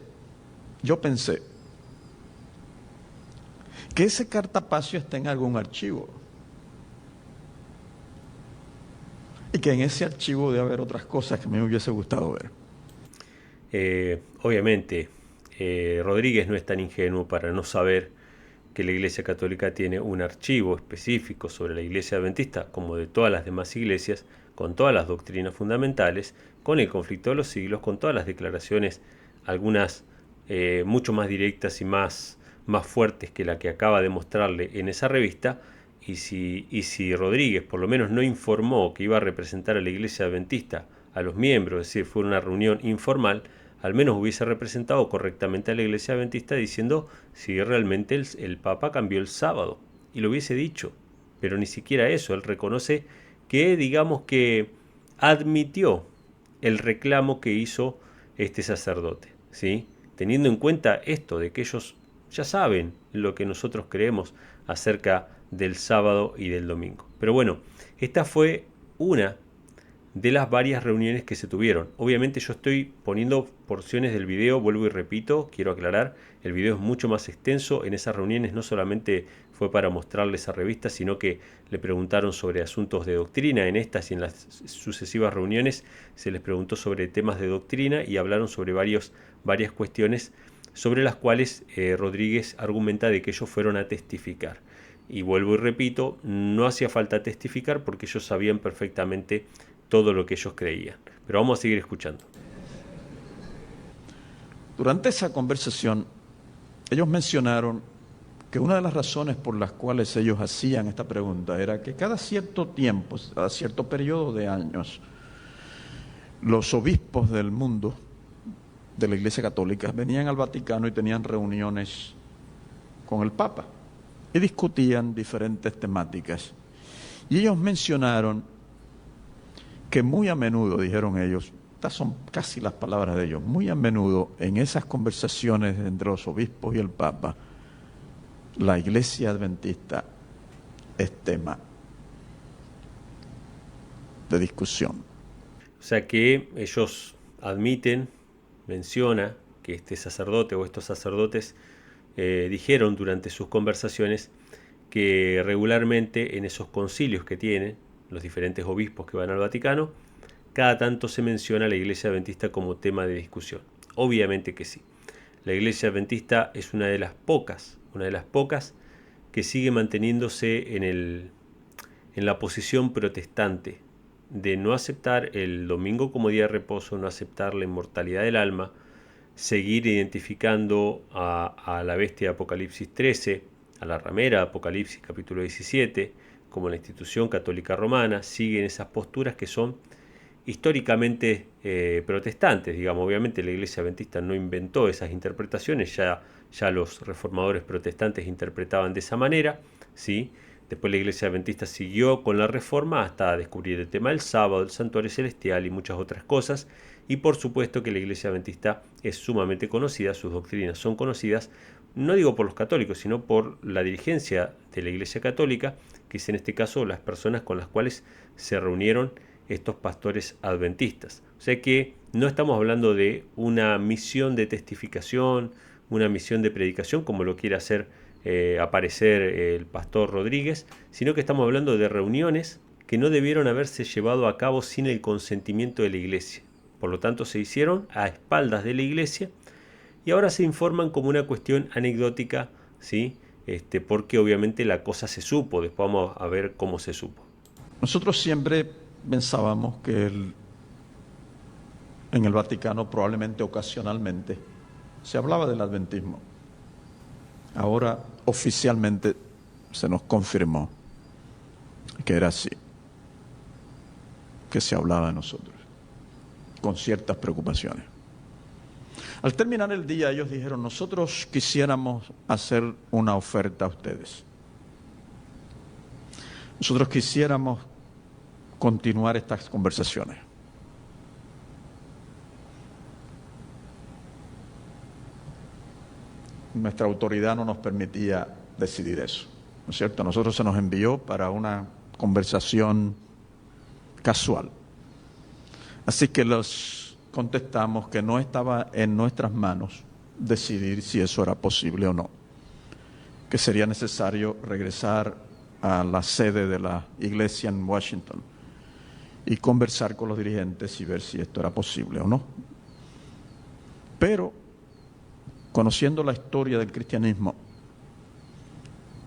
que ese cartapacio está en algún archivo. Y que en ese archivo debe haber otras cosas que me hubiese gustado ver. Obviamente, Rodríguez no es tan ingenuo para no saber que la Iglesia Católica tiene un archivo específico sobre la Iglesia Adventista, como de todas las demás iglesias, con todas las doctrinas fundamentales, con el conflicto de los siglos, con todas las declaraciones, algunas mucho más directas y más fuertes que la que acaba de mostrarle en esa revista. Y si Rodríguez por lo menos no informó que iba a representar a la Iglesia Adventista, a los miembros, es decir, fue una reunión informal, al menos hubiese representado correctamente a la Iglesia Adventista diciendo si realmente el Papa cambió el sábado, y lo hubiese dicho. Pero ni siquiera eso. Él reconoce que, digamos, que admitió el reclamo que hizo este sacerdote, ¿sí? Teniendo en cuenta esto de que ellos ya saben lo que nosotros creemos acerca del sábado y del domingo. Pero bueno, esta fue una de las varias reuniones que se tuvieron. Obviamente yo estoy poniendo porciones del video, vuelvo y repito, quiero aclarar, el video es mucho más extenso. En esas reuniones no solamente fue para mostrarles esa revista, sino que le preguntaron sobre asuntos de doctrina. En estas y en las sucesivas reuniones se les preguntó sobre temas de doctrina y hablaron sobre varias cuestiones sobre las cuales Rodríguez argumenta de que ellos fueron a testificar. Y vuelvo y repito, no hacía falta testificar porque ellos sabían perfectamente todo lo que ellos creían. Pero vamos a seguir escuchando. Durante esa conversación, ellos mencionaron que una de las razones por las cuales ellos hacían esta pregunta era que cada cierto tiempo, cada cierto periodo de años, los obispos del mundo, de la Iglesia Católica, venían al Vaticano y tenían reuniones con el Papa y discutían diferentes temáticas. Y ellos mencionaron que muy a menudo, dijeron ellos, estas son casi las palabras de ellos, muy a menudo en esas conversaciones entre los obispos y el Papa, la Iglesia Adventista es tema de discusión. O sea que ellos admiten, menciona que este sacerdote o estos sacerdotes dijeron durante sus conversaciones que regularmente en esos concilios que tienen los diferentes obispos que van al Vaticano, cada tanto se menciona a la Iglesia Adventista como tema de discusión. Obviamente que sí. La Iglesia Adventista es una de las pocas que sigue manteniéndose en la posición protestante de no aceptar el domingo como día de reposo, no aceptar la inmortalidad del alma, seguir identificando a la bestia de Apocalipsis 13, a la ramera de Apocalipsis capítulo 17, como la institución católica romana, siguen esas posturas que son históricamente protestantes, digamos. Obviamente la Iglesia Adventista no inventó esas interpretaciones, ya los reformadores protestantes interpretaban de esa manera, ¿sí? Después la Iglesia Adventista siguió con la reforma hasta descubrir el tema del sábado, el santuario celestial y muchas otras cosas. Y por supuesto que la Iglesia Adventista es sumamente conocida, sus doctrinas son conocidas, no digo por los católicos, sino por la dirigencia de la Iglesia Católica, que es en este caso las personas con las cuales se reunieron estos pastores adventistas. O sea que no estamos hablando de una misión de testificación, una misión de predicación, como lo quiere hacer aparecer el pastor Rodríguez, sino que estamos hablando de reuniones que no debieron haberse llevado a cabo sin el consentimiento de la Iglesia. Por lo tanto, se hicieron a espaldas de la Iglesia y ahora se informan como una cuestión anecdótica, ¿sí? Porque obviamente la cosa se supo. Después vamos a ver cómo se supo. Nosotros siempre pensábamos que en el Vaticano, probablemente ocasionalmente, se hablaba del adventismo. Ahora oficialmente se nos confirmó que era así, que se hablaba de nosotros, con ciertas preocupaciones. Al terminar el día ellos dijeron, nosotros quisiéramos hacer una oferta a ustedes. Nosotros quisiéramos continuar estas conversaciones. Nuestra autoridad no nos permitía decidir eso, ¿no es cierto? A nosotros se nos envió para una conversación casual. Así que los contestamos que no estaba en nuestras manos decidir si eso era posible o no, que sería necesario regresar a la sede de la iglesia en Washington y conversar con los dirigentes y ver si esto era posible o no. Pero, conociendo la historia del cristianismo,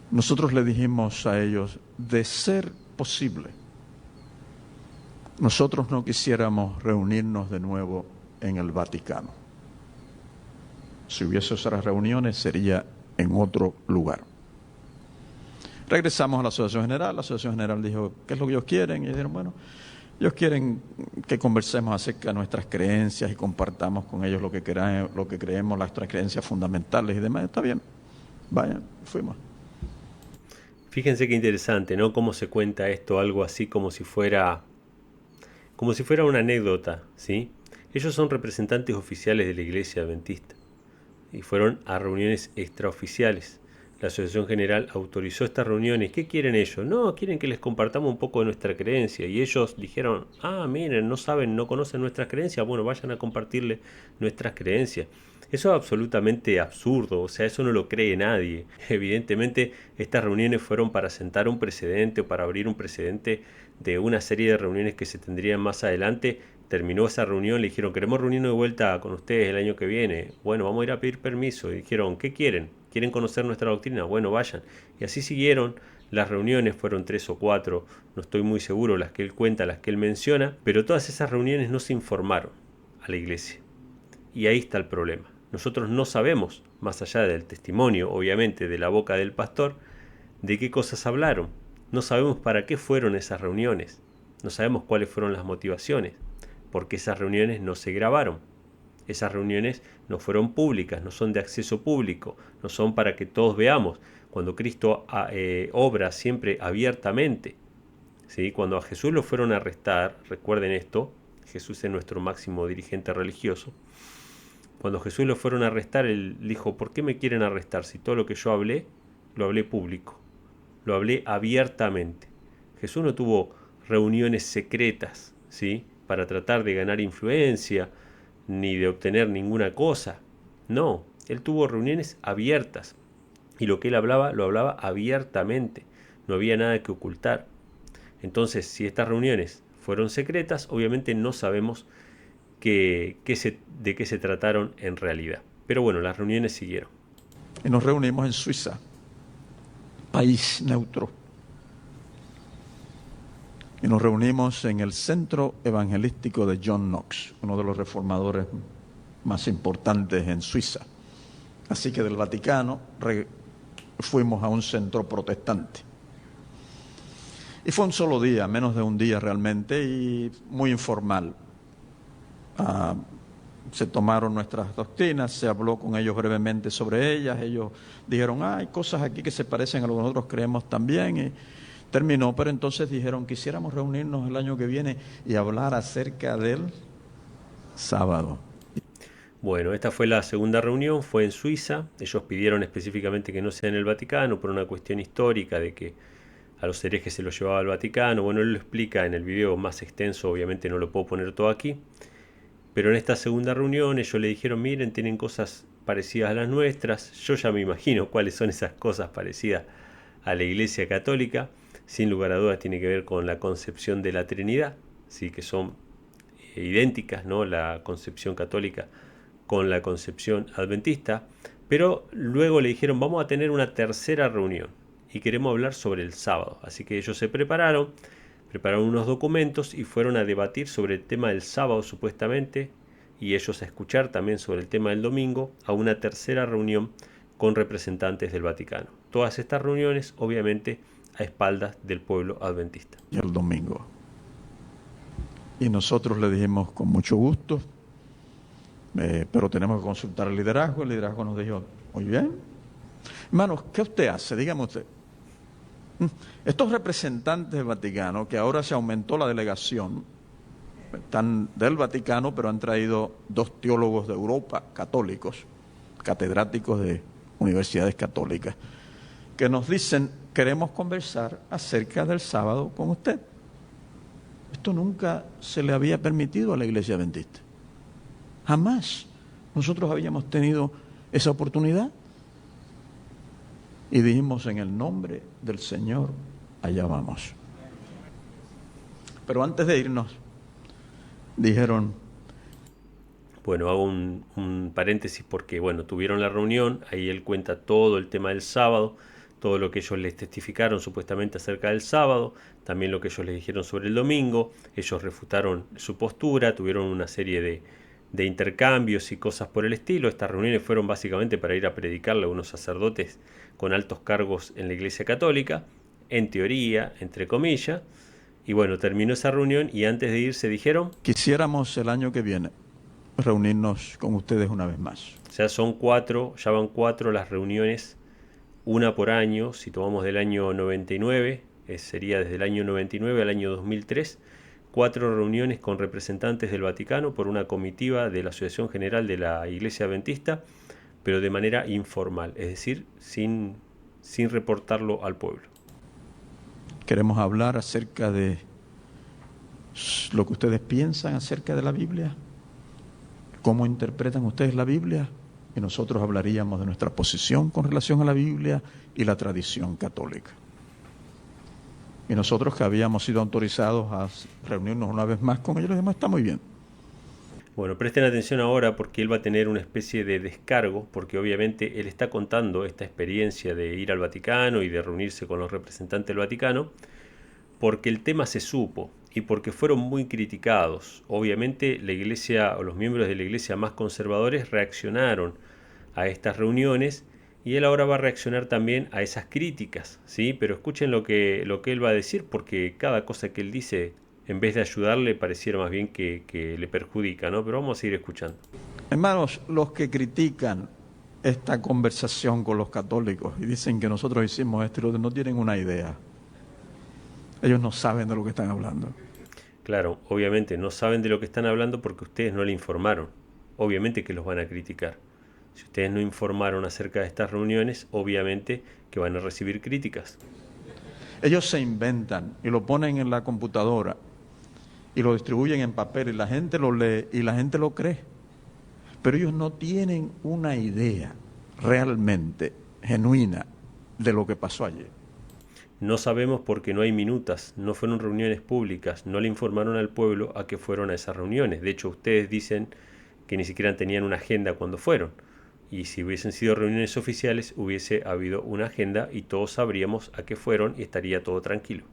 nosotros le dijimos a ellos, de ser posible, nosotros no quisiéramos reunirnos de nuevo en el Vaticano. Si hubiese esas reuniones, sería en otro lugar. Regresamos a la Asociación General dijo, ¿qué es lo que ellos quieren? Y dijeron, bueno, ellos quieren que conversemos acerca de nuestras creencias y compartamos con ellos lo que creemos, nuestras creencias fundamentales y demás. Está bien, vayan, fuimos. Fíjense qué interesante, ¿no? Cómo se cuenta esto, algo así como si fuera una anécdota, ¿sí? Ellos son representantes oficiales de la Iglesia Adventista y fueron a reuniones extraoficiales. La Asociación General autorizó estas reuniones. ¿Qué quieren ellos? No, quieren que les compartamos un poco de nuestra creencia. Y ellos dijeron, miren, no saben, no conocen nuestras creencias. Bueno, vayan a compartirle nuestras creencias. Eso es absolutamente absurdo, o sea, eso no lo cree nadie. Evidentemente, estas reuniones fueron para sentar un precedente o para abrir un precedente de una serie de reuniones que se tendrían más adelante. Terminó esa reunión, le dijeron, queremos reunirnos de vuelta con ustedes el año que viene. Bueno, vamos a ir a pedir permiso. Y dijeron, ¿qué quieren? ¿Quieren conocer nuestra doctrina? Bueno, vayan. Y así siguieron. Las reuniones fueron 3 o 4, no estoy muy seguro, las que él cuenta, las que él menciona, pero todas esas reuniones no se informaron a la iglesia. Y ahí está el problema. Nosotros no sabemos, más allá del testimonio, obviamente, de la boca del pastor, de qué cosas hablaron. No sabemos para qué fueron esas reuniones. No sabemos cuáles fueron las motivaciones, porque esas reuniones no se grabaron. Esas reuniones no fueron públicas, no son de acceso público, no son para que todos veamos. Cuando Cristo obra siempre abiertamente, ¿sí? Cuando a Jesús lo fueron a arrestar, recuerden esto, Jesús es nuestro máximo dirigente religioso. Cuando Jesús lo fueron a arrestar, él dijo, ¿por qué me quieren arrestar? Si todo lo que yo hablé, lo hablé público, lo hablé abiertamente. Jesús no tuvo reuniones secretas, ¿sí?, para tratar de ganar influencia, ni de obtener ninguna cosa. No, él tuvo reuniones abiertas. Y lo que él hablaba, lo hablaba abiertamente. No había nada que ocultar. Entonces, si estas reuniones fueron secretas, obviamente no sabemos de qué se trataron en realidad. Pero bueno, las reuniones siguieron. Y nos reunimos en Suiza, país neutro. Y nos reunimos en el Centro Evangelístico de John Knox, uno de los reformadores más importantes en Suiza. Así que del Vaticano fuimos a un centro protestante. Y fue un solo día, menos de un día realmente, y muy informal. Se tomaron nuestras doctrinas, se habló con ellos brevemente sobre ellas. Ellos dijeron, hay cosas aquí que se parecen a lo que nosotros creemos también. Y terminó, pero entonces dijeron, quisiéramos reunirnos el año que viene y hablar acerca del sábado. Bueno, esta fue la segunda reunión, fue en Suiza. Ellos pidieron específicamente que no sea en el Vaticano por una cuestión histórica de que a los herejes se los llevaba al Vaticano. Bueno, él lo explica en el video más extenso, obviamente no lo puedo poner todo aquí. Pero en esta segunda reunión ellos le dijeron, miren, tienen cosas parecidas a las nuestras. Yo ya me imagino cuáles son esas cosas parecidas a la Iglesia Católica. Sin lugar a dudas tiene que ver con la concepción de la Trinidad, ¿sí?, que son idénticas, ¿no?, la concepción católica con la concepción adventista. Pero luego le dijeron, vamos a tener una tercera reunión y queremos hablar sobre el sábado. Así que ellos se prepararon unos documentos y fueron a debatir sobre el tema del sábado supuestamente, y ellos a escuchar también sobre el tema del domingo, a una tercera reunión con representantes del Vaticano. Todas estas reuniones obviamente a espaldas del pueblo adventista. Y el domingo. Y nosotros le dijimos con mucho gusto, pero tenemos que consultar al liderazgo. El liderazgo nos dijo, muy bien. Hermanos, ¿qué usted hace? Dígame usted. Estos representantes del Vaticano, que ahora se aumentó la delegación, están del Vaticano, pero han traído 2 teólogos de Europa, católicos, catedráticos de universidades católicas, que nos dicen, queremos conversar acerca del sábado con usted. Esto nunca se le había permitido a la Iglesia Adventista. Jamás nosotros habíamos tenido esa oportunidad. Y dijimos, en el nombre del Señor, allá vamos. Pero antes de irnos, dijeron... Bueno, hago un paréntesis porque, bueno, tuvieron la reunión, ahí él cuenta todo el tema del sábado, todo lo que ellos les testificaron supuestamente acerca del sábado, también lo que ellos les dijeron sobre el domingo. Ellos refutaron su postura, tuvieron una serie de intercambios y cosas por el estilo. Estas reuniones fueron básicamente para ir a predicarle a unos sacerdotes con altos cargos en la Iglesia Católica, en teoría, entre comillas. Y bueno, terminó esa reunión y antes de irse dijeron, quisiéramos el año que viene reunirnos con ustedes una vez más. O sea, ya van 4 las reuniones, una por año. Si tomamos del año 99, sería desde el año 99 al año 2003, 4 reuniones con representantes del Vaticano por una comitiva de la Asociación General de la Iglesia Adventista, pero de manera informal, es decir, sin reportarlo al pueblo. Queremos hablar acerca de lo que ustedes piensan acerca de la Biblia, cómo interpretan ustedes la Biblia, y nosotros hablaríamos de nuestra posición con relación a la Biblia y la tradición católica. Y nosotros, que habíamos sido autorizados a reunirnos una vez más con ellos, les dijimos, está muy bien. Bueno, presten atención ahora porque él va a tener una especie de descargo, porque obviamente él está contando esta experiencia de ir al Vaticano y de reunirse con los representantes del Vaticano, porque el tema se supo y porque fueron muy criticados. Obviamente la iglesia o los miembros de la iglesia más conservadores reaccionaron a estas reuniones y él ahora va a reaccionar también a esas críticas, ¿sí? Pero escuchen lo que él va a decir, porque cada cosa que él dice, en vez de ayudarle, pareciera más bien que le perjudica, ¿no? Pero vamos a seguir escuchando. Hermanos, los que critican esta conversación con los católicos y dicen que nosotros hicimos esto y lo otro, no tienen una idea. Ellos no saben de lo que están hablando. Claro, obviamente no saben de lo que están hablando porque ustedes no le informaron. Obviamente que los van a criticar. Si ustedes no informaron acerca de estas reuniones, obviamente que van a recibir críticas. Ellos se inventan y lo ponen en la computadora y lo distribuyen en papel y la gente lo lee y la gente lo cree. Pero ellos no tienen una idea realmente genuina de lo que pasó ayer. No sabemos porque no hay minutas, no fueron reuniones públicas, no le informaron al pueblo a que fueron a esas reuniones. De hecho, ustedes dicen que ni siquiera tenían una agenda cuando fueron. Y si hubiesen sido reuniones oficiales, hubiese habido una agenda y todos sabríamos a qué fueron y estaría todo tranquilo.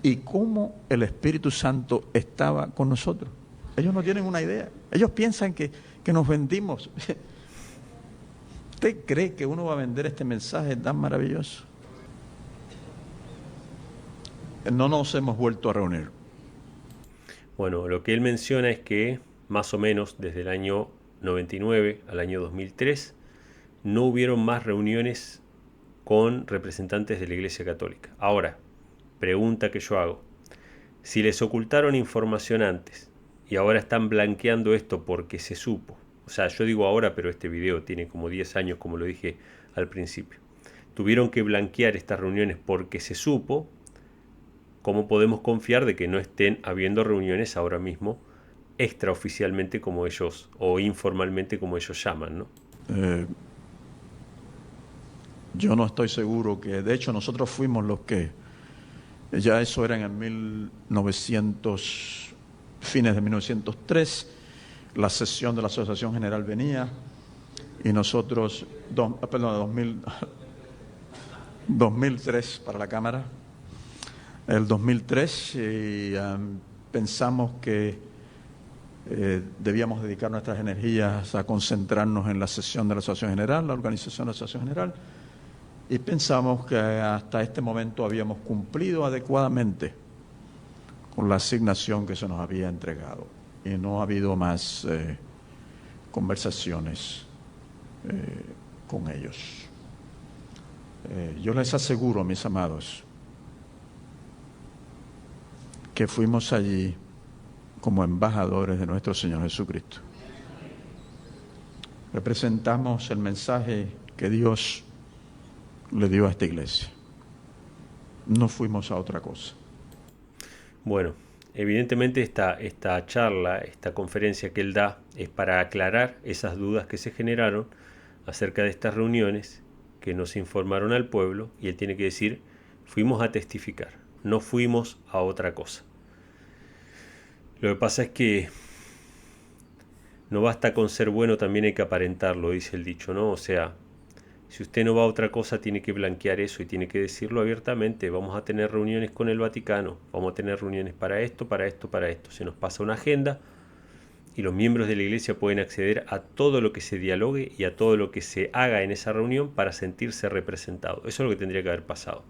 ¿Y cómo el Espíritu Santo estaba con nosotros? Ellos no tienen una idea. Ellos piensan que nos vendimos. ¿Usted cree que uno va a vender este mensaje tan maravilloso? No nos hemos vuelto a reunir. Bueno, lo que él menciona es que más o menos desde el año 99 al año 2003 no hubieron más reuniones con representantes de la Iglesia Católica. Ahora, pregunta que yo hago. Si les ocultaron información antes y ahora están blanqueando esto porque se supo, o sea, yo digo ahora, pero este video tiene como 10 años, como lo dije al principio, tuvieron que blanquear estas reuniones porque se supo, ¿cómo podemos confiar de que no estén habiendo reuniones ahora mismo extraoficialmente como ellos, o informalmente como ellos llaman, ¿no? Yo no estoy seguro que, de hecho, nosotros fuimos los que, ya eso era en el 1900, fines de 1903, la sesión de la Asociación General venía y nosotros, 2003 para la Cámara, el 2003, y pensamos que debíamos dedicar nuestras energías a concentrarnos en la sesión de la Asociación General, la organización de la Asociación General, y pensamos que hasta este momento habíamos cumplido adecuadamente con la asignación que se nos había entregado y no ha habido más conversaciones con ellos. Yo les aseguro, mis amados, que fuimos allí como embajadores de nuestro Señor Jesucristo. Representamos el mensaje que Dios le dio a esta iglesia. No fuimos a otra cosa. Bueno, evidentemente esta charla, esta conferencia que él da es para aclarar esas dudas que se generaron acerca de estas reuniones que nos informaron al pueblo, y él tiene que decir, fuimos a testificar, no fuimos a otra cosa. Lo que pasa es que no basta con ser bueno, también hay que aparentarlo, dice el dicho, ¿no? O sea, si usted no va a otra cosa, tiene que blanquear eso y tiene que decirlo abiertamente. Vamos a tener reuniones con el Vaticano, vamos a tener reuniones para esto, para esto, para esto. Se nos pasa una agenda y los miembros de la iglesia pueden acceder a todo lo que se dialogue y a todo lo que se haga en esa reunión para sentirse representado. Eso es lo que tendría que haber pasado.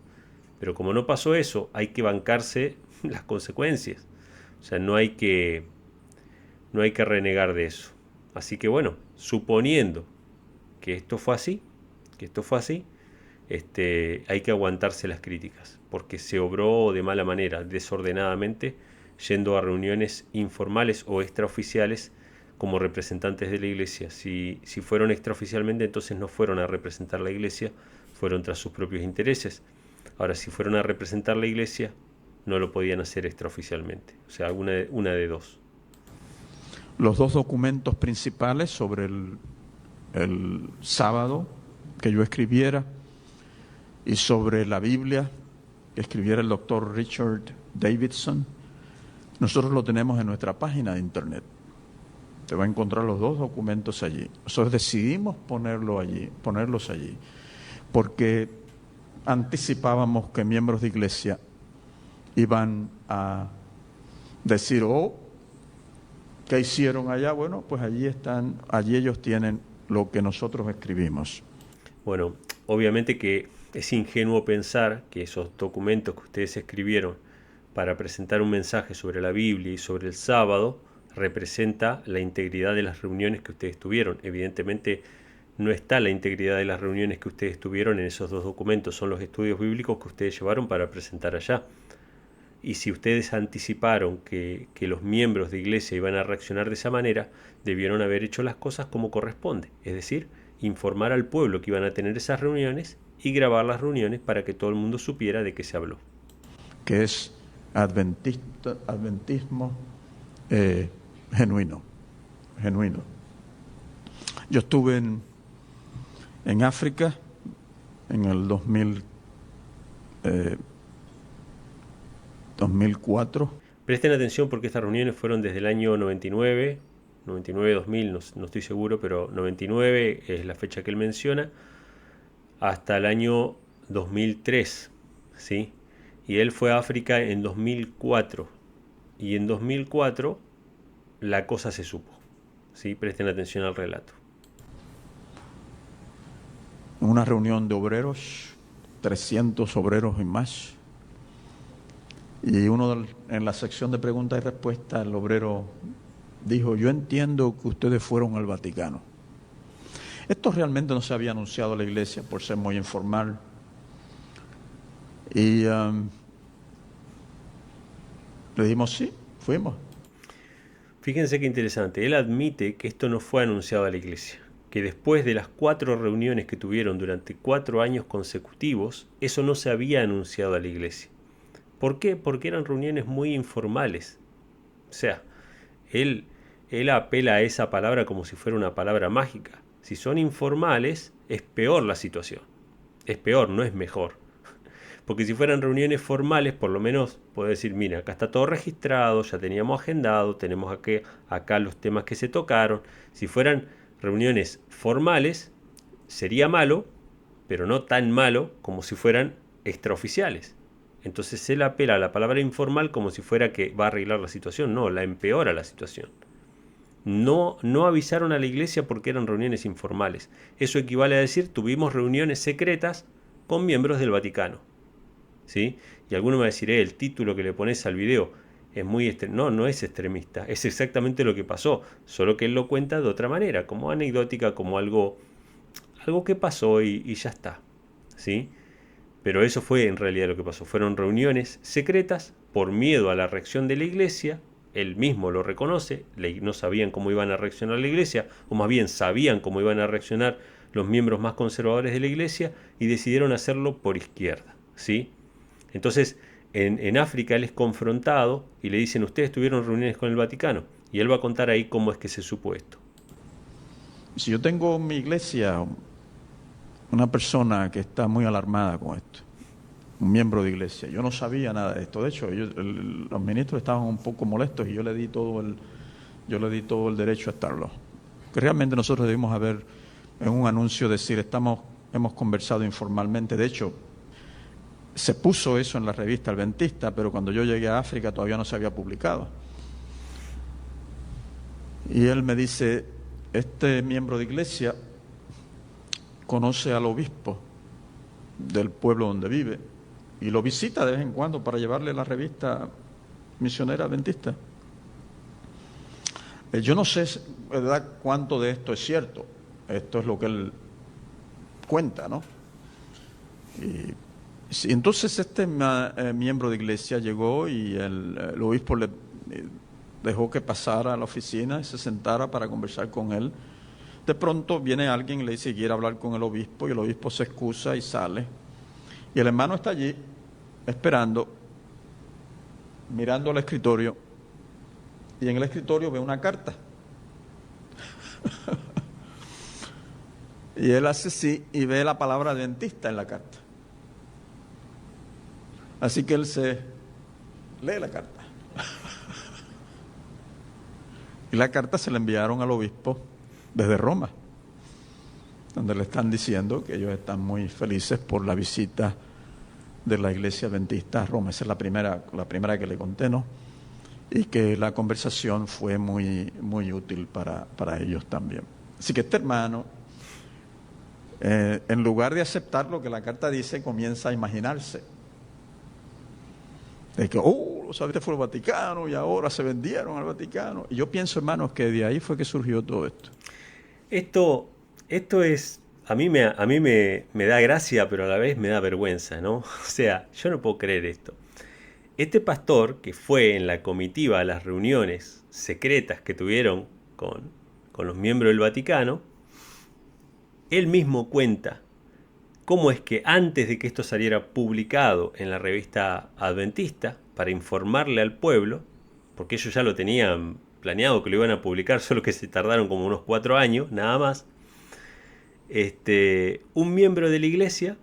Pero como no pasó eso, hay que bancarse las consecuencias. O sea, no hay que renegar de eso. Así que bueno, suponiendo que esto fue así, hay que aguantarse las críticas, porque se obró de mala manera, desordenadamente, yendo a reuniones informales o extraoficiales como representantes de la iglesia. Si fueron extraoficialmente, entonces no fueron a representar la iglesia, fueron tras sus propios intereses. Ahora, si fueron a representar la iglesia, no lo podían hacer extraoficialmente. O sea, una de dos. Los dos documentos principales sobre el sábado que yo escribiera y sobre la Biblia que escribiera el doctor Richard Davidson, nosotros lo tenemos en nuestra página de internet. Te va a encontrar los dos documentos allí. Nosotros decidimos ponerlos allí, porque anticipábamos que miembros de iglesia iban a decir, ¿qué hicieron allá? Bueno, pues allí ellos tienen lo que nosotros escribimos. Bueno, obviamente que es ingenuo pensar que esos documentos que ustedes escribieron para presentar un mensaje sobre la Biblia y sobre el sábado representa la integridad de las reuniones que ustedes tuvieron. Evidentemente no está la integridad de las reuniones que ustedes tuvieron en esos dos documentos, son los estudios bíblicos que ustedes llevaron para presentar allá. Y si ustedes anticiparon que los miembros de iglesia iban a reaccionar de esa manera, debieron haber hecho las cosas como corresponde, es decir, informar al pueblo que iban a tener esas reuniones y grabar las reuniones para que todo el mundo supiera de qué se habló. Que es adventismo genuino. Yo estuve en África en el 2004. Presten atención porque estas reuniones fueron desde el año 99, 2000, no estoy seguro, pero 99 es la fecha que él menciona, hasta el año 2003, ¿sí? Y él fue a África en 2004, y en 2004 la cosa se supo, ¿sí? Presten atención al relato. Una reunión de obreros, 300 obreros y más. Y en la sección de preguntas y respuestas, el obrero dijo: yo entiendo que ustedes fueron al Vaticano. Esto realmente no se había anunciado a la iglesia por ser muy informal. Y le dijimos: sí, fuimos. Fíjense qué interesante, él admite que esto no fue anunciado a la iglesia, que después de las 4 reuniones que tuvieron durante 4 años consecutivos, eso no se había anunciado a la iglesia. ¿Por qué? Porque eran reuniones muy informales. O sea, él apela a esa palabra como si fuera una palabra mágica. Si son informales, es peor la situación. Es peor, no es mejor. Porque si fueran reuniones formales, por lo menos puedo decir: mira, acá está todo registrado, ya teníamos agendado, tenemos acá los temas que se tocaron. Si fueran reuniones formales, sería malo, pero no tan malo como si fueran extraoficiales. Entonces él apela a la palabra informal como si fuera que va a arreglar la situación. No, la empeora la situación. No avisaron a la iglesia porque eran reuniones informales. Eso equivale a decir: tuvimos reuniones secretas con miembros del Vaticano, ¿sí? Y alguno me va a decir: el título que le pones al video es muy no es extremista, es exactamente lo que pasó, solo que él lo cuenta de otra manera, como anecdótica, como algo que pasó y ya está, ¿sí? Pero eso fue en realidad lo que pasó. Fueron reuniones secretas por miedo a la reacción de la iglesia. Él mismo lo reconoce. No sabían cómo iban a reaccionar la iglesia, o más bien sabían cómo iban a reaccionar los miembros más conservadores de la iglesia, y decidieron hacerlo por izquierda, ¿sí? Entonces, en África él es confrontado y le dicen: ustedes tuvieron reuniones con el Vaticano. Y él va a contar ahí cómo es que se supo esto. Si yo tengo en mi iglesia una persona que está muy alarmada con esto, un miembro de iglesia, yo no sabía nada de esto. De hecho, los ministros estaban un poco molestos y yo le di todo el derecho a estarlo. Que realmente nosotros debimos haber en un anuncio decir: hemos conversado informalmente. De hecho, se puso eso en la revista Adventista, pero cuando yo llegué a África todavía no se había publicado. Y él me dice: este miembro de iglesia conoce al obispo del pueblo donde vive y lo visita de vez en cuando para llevarle la revista misionera adventista. Yo no sé, ¿verdad?, cuánto de esto es cierto. Esto es lo que él cuenta, ¿no? Y entonces este miembro de iglesia llegó y el obispo le dejó que pasara a la oficina y se sentara para conversar con él. De pronto viene alguien y le dice que quiere hablar con el obispo, y el obispo se excusa y sale. Y el hermano está allí esperando, mirando al escritorio, y en el escritorio ve una carta. Y él hace así y ve la palabra adventista en la carta. Así que él se lee la carta. Y la carta se la enviaron al obispo desde Roma, donde le están diciendo que ellos están muy felices por la visita de la iglesia adventista a Roma. Esa es la primera que le conté, ¿no? Y que la conversación fue muy, muy útil para ellos también. Así que este hermano, en lugar de aceptar lo que la carta dice, comienza a imaginarse de que, los adventistas fueron al Vaticano y ahora se vendieron al Vaticano. Y yo pienso, hermanos, que de ahí fue que surgió todo esto. Esto es, a mí me da gracia, pero a la vez me da vergüenza, ¿no? O sea, yo no puedo creer esto. Este pastor, que fue en la comitiva a las reuniones secretas que tuvieron con los miembros del Vaticano, él mismo cuenta cómo es que antes de que esto saliera publicado en la revista Adventista, para informarle al pueblo, porque ellos ya lo tenían planeado que lo iban a publicar, solo que se tardaron como unos 4 años, nada más, un miembro de la iglesia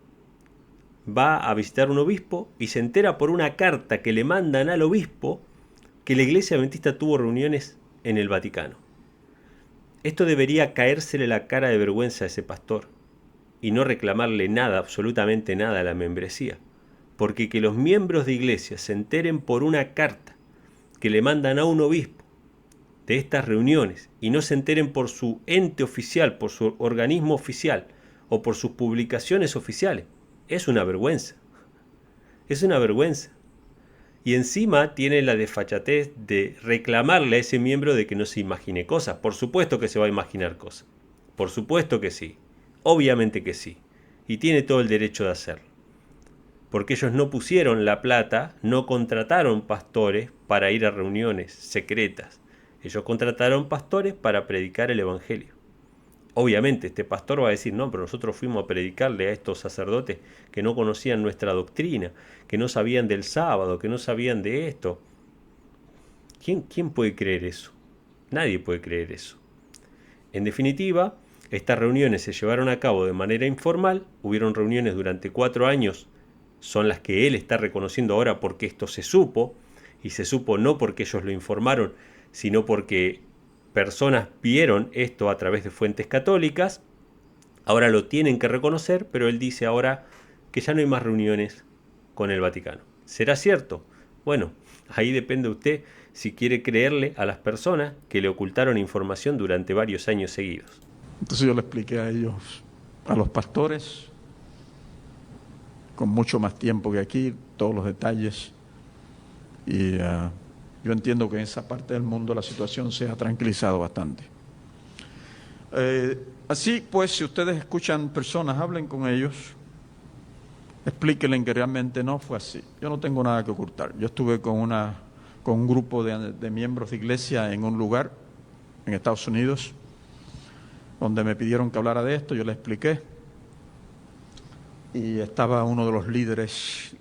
va a visitar un obispo y se entera por una carta que le mandan al obispo que la iglesia adventista tuvo reuniones en el Vaticano. Esto debería caérsele la cara de vergüenza a ese pastor y no reclamarle nada, absolutamente nada a la membresía. Porque que los miembros de iglesia se enteren por una carta que le mandan a un obispo de estas reuniones y no se enteren por su ente oficial, por su organismo oficial o por sus publicaciones oficiales, es una vergüenza. Es una vergüenza. Y encima tiene la desfachatez de reclamarle a ese miembro de que no se imagine cosas. Por supuesto que se va a imaginar cosas. Por supuesto que sí. Obviamente que sí. Y tiene todo el derecho de hacerlo. Porque ellos no pusieron la plata, no contrataron pastores para ir a reuniones secretas. Ellos contrataron pastores para predicar el evangelio. Obviamente este pastor va a decir, no, pero nosotros fuimos a predicarle a estos sacerdotes que no conocían nuestra doctrina, que no sabían del sábado, que no sabían de esto. ¿Quién puede creer eso? Nadie puede creer eso. En definitiva, estas reuniones se llevaron a cabo de manera informal, hubieron reuniones durante 4 años, son las que él está reconociendo ahora porque esto se supo, y se supo no porque ellos lo informaron, sino porque personas vieron esto a través de fuentes católicas. Ahora lo tienen que reconocer, pero él dice ahora que ya no hay más reuniones con el Vaticano. ¿Será cierto? Bueno, ahí depende de usted si quiere creerle a las personas que le ocultaron información durante varios años seguidos. Entonces yo le expliqué a ellos, a los pastores, con mucho más tiempo que aquí, todos los detalles. Y yo entiendo que en esa parte del mundo la situación se ha tranquilizado bastante. Así pues, si ustedes escuchan personas, hablen con ellos, explíquenle que realmente no fue así. Yo no tengo nada que ocultar. Yo estuve con un grupo de miembros de iglesia en un lugar en Estados Unidos, donde me pidieron que hablara de esto, yo les expliqué. Y estaba uno de los líderes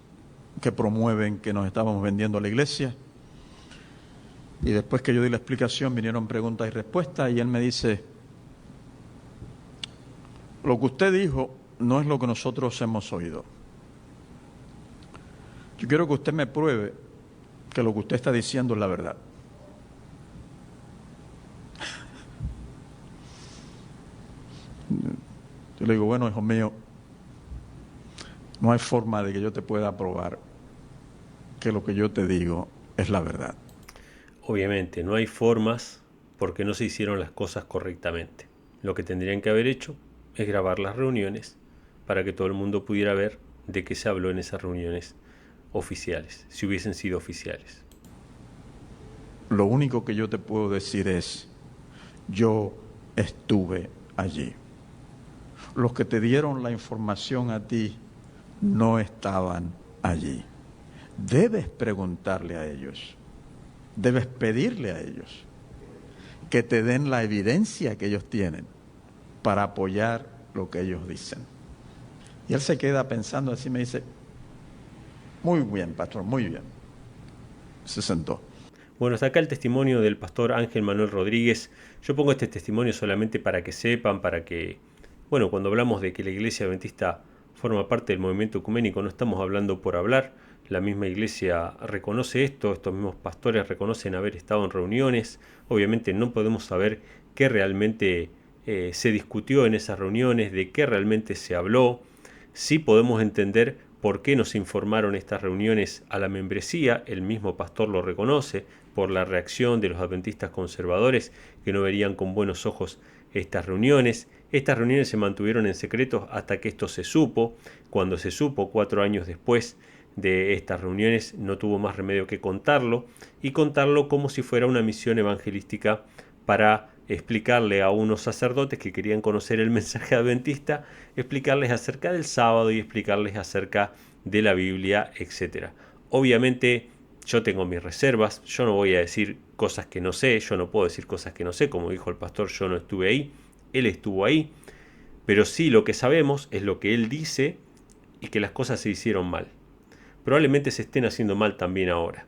que promueven que nos estábamos vendiendo a la iglesia. Y después que yo di la explicación, vinieron preguntas y respuestas, y él me dice, lo que usted dijo no es lo que nosotros hemos oído. Yo quiero que usted me pruebe que lo que usted está diciendo es la verdad. Yo le digo, bueno, hijo mío, no hay forma de que yo te pueda probar que lo que yo te digo es la verdad. Obviamente, no hay formas porque no se hicieron las cosas correctamente. Lo que tendrían que haber hecho es grabar las reuniones para que todo el mundo pudiera ver de qué se habló en esas reuniones oficiales, si hubiesen sido oficiales. Lo único que yo te puedo decir es, yo estuve allí. Los que te dieron la información a ti no estaban allí. Debes preguntarle a ellos, debes pedirle a ellos que te den la evidencia que ellos tienen para apoyar lo que ellos dicen. Y él se queda pensando así, me dice, muy bien, pastor, muy bien. Se sentó. Bueno, hasta acá el testimonio del pastor Ángel Manuel Rodríguez. Yo pongo este testimonio solamente para que sepan, para que, bueno, cuando hablamos de que la iglesia adventista forma parte del movimiento ecuménico, no estamos hablando por hablar. La misma iglesia reconoce esto, estos mismos pastores reconocen haber estado en reuniones. Obviamente no podemos saber qué realmente se discutió en esas reuniones, de qué realmente se habló. Sí podemos entender por qué nos informaron estas reuniones a la membresía, el mismo pastor lo reconoce, por la reacción de los adventistas conservadores que no verían con buenos ojos estas reuniones. Estas reuniones se mantuvieron en secreto hasta que esto se supo. Cuando se supo, 4 años después de estas reuniones, no tuvo más remedio que contarlo, y contarlo como si fuera una misión evangelística para explicarle a unos sacerdotes que querían conocer el mensaje adventista, explicarles acerca del sábado y explicarles acerca de la Biblia, etc. Obviamente Yo tengo mis reservas, yo no voy a decir cosas que no sé, yo no puedo decir cosas que no sé, como dijo el pastor, yo no estuve ahí, él estuvo ahí, pero sí lo que sabemos es lo que él dice y que las cosas se hicieron mal. Probablemente se estén haciendo mal también ahora.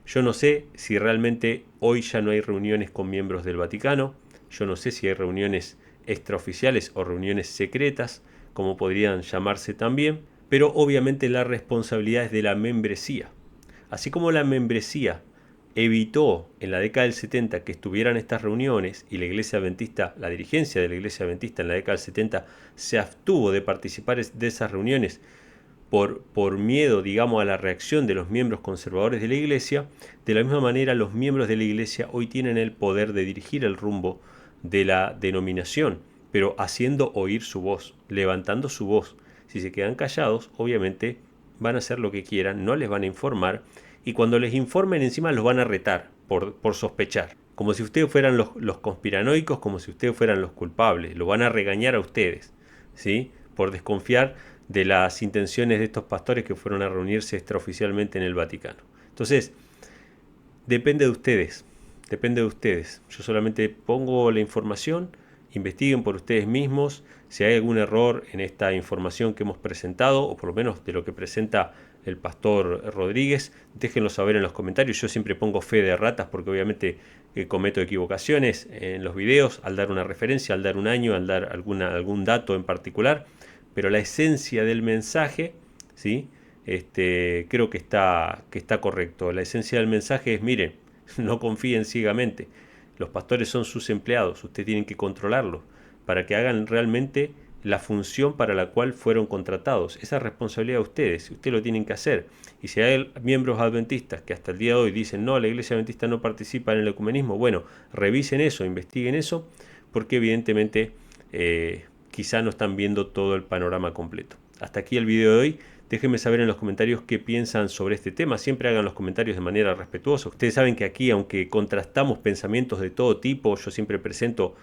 Yo no sé si realmente hoy ya no hay reuniones con miembros del Vaticano, yo no sé si hay reuniones extraoficiales o reuniones secretas, como podrían llamarse también, pero obviamente la responsabilidad es de la membresía. Así como la membresía evitó en la década del 70 que estuvieran estas reuniones y la Iglesia Adventista, la dirigencia de la Iglesia Adventista en la década del 70 se abstuvo de participar de esas reuniones por miedo, digamos, a la reacción de los miembros conservadores de la Iglesia, de la misma manera los miembros de la Iglesia hoy tienen el poder de dirigir el rumbo de la denominación, pero haciendo oír su voz, levantando su voz. Si se quedan callados, obviamente van a hacer lo que quieran, no les van a informar, y cuando les informen encima los van a retar por sospechar. Como si ustedes fueran los conspiranoicos, como si ustedes fueran los culpables. Lo van a regañar a ustedes, ¿sí? Por desconfiar de las intenciones de estos pastores que fueron a reunirse extraoficialmente en el Vaticano. Entonces, depende de ustedes, depende de ustedes. Yo solamente pongo la información, investiguen por ustedes mismos. Si hay algún error en esta información que hemos presentado, o por lo menos de lo que presenta el pastor Rodríguez, déjenlo saber en los comentarios. Yo siempre pongo fe de ratas porque obviamente cometo equivocaciones en los videos al dar una referencia, al dar un año, al dar algún dato en particular, pero la esencia del mensaje, ¿sí? Creo que está correcto. La esencia del mensaje es, miren, no confíen ciegamente. Los pastores son sus empleados, ustedes tienen que controlarlos para que hagan realmente la función para la cual fueron contratados. Esa es responsabilidad de ustedes, ustedes lo tienen que hacer. Y si hay miembros adventistas que hasta el día de hoy dicen, no, la iglesia adventista no participa en el ecumenismo, bueno, revisen eso, investiguen eso, porque evidentemente quizá no están viendo todo el panorama completo. Hasta aquí el video de hoy. Déjenme saber en los comentarios qué piensan sobre este tema. Siempre hagan los comentarios de manera respetuosa. Ustedes saben que aquí, aunque contrastamos pensamientos de todo tipo, yo siempre presento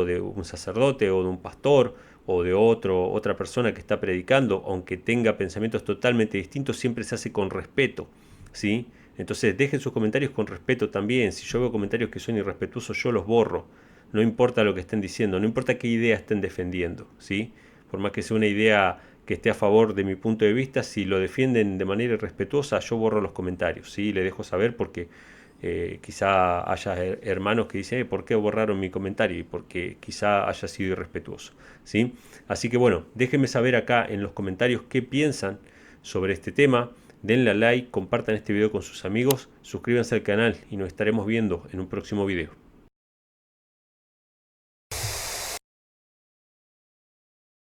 de un sacerdote o de un pastor o de otra persona que está predicando, aunque tenga pensamientos totalmente distintos, siempre se hace con respeto, ¿sí? Entonces dejen sus comentarios con respeto también. Si yo veo comentarios que son irrespetuosos, yo los borro. No importa lo que estén diciendo, no importa qué idea estén defendiendo, ¿sí? Por más que sea una idea que esté a favor de mi punto de vista, si lo defienden de manera irrespetuosa, yo borro los comentarios, ¿sí? Le dejo saber porque quizá haya hermanos que dicen, ¿por qué borraron mi comentario? Y porque quizá haya sido irrespetuoso, ¿sí? Así que bueno, déjenme saber acá en los comentarios qué piensan sobre este tema. Denle a like, compartan este video con sus amigos, suscríbanse al canal y nos estaremos viendo en un próximo video.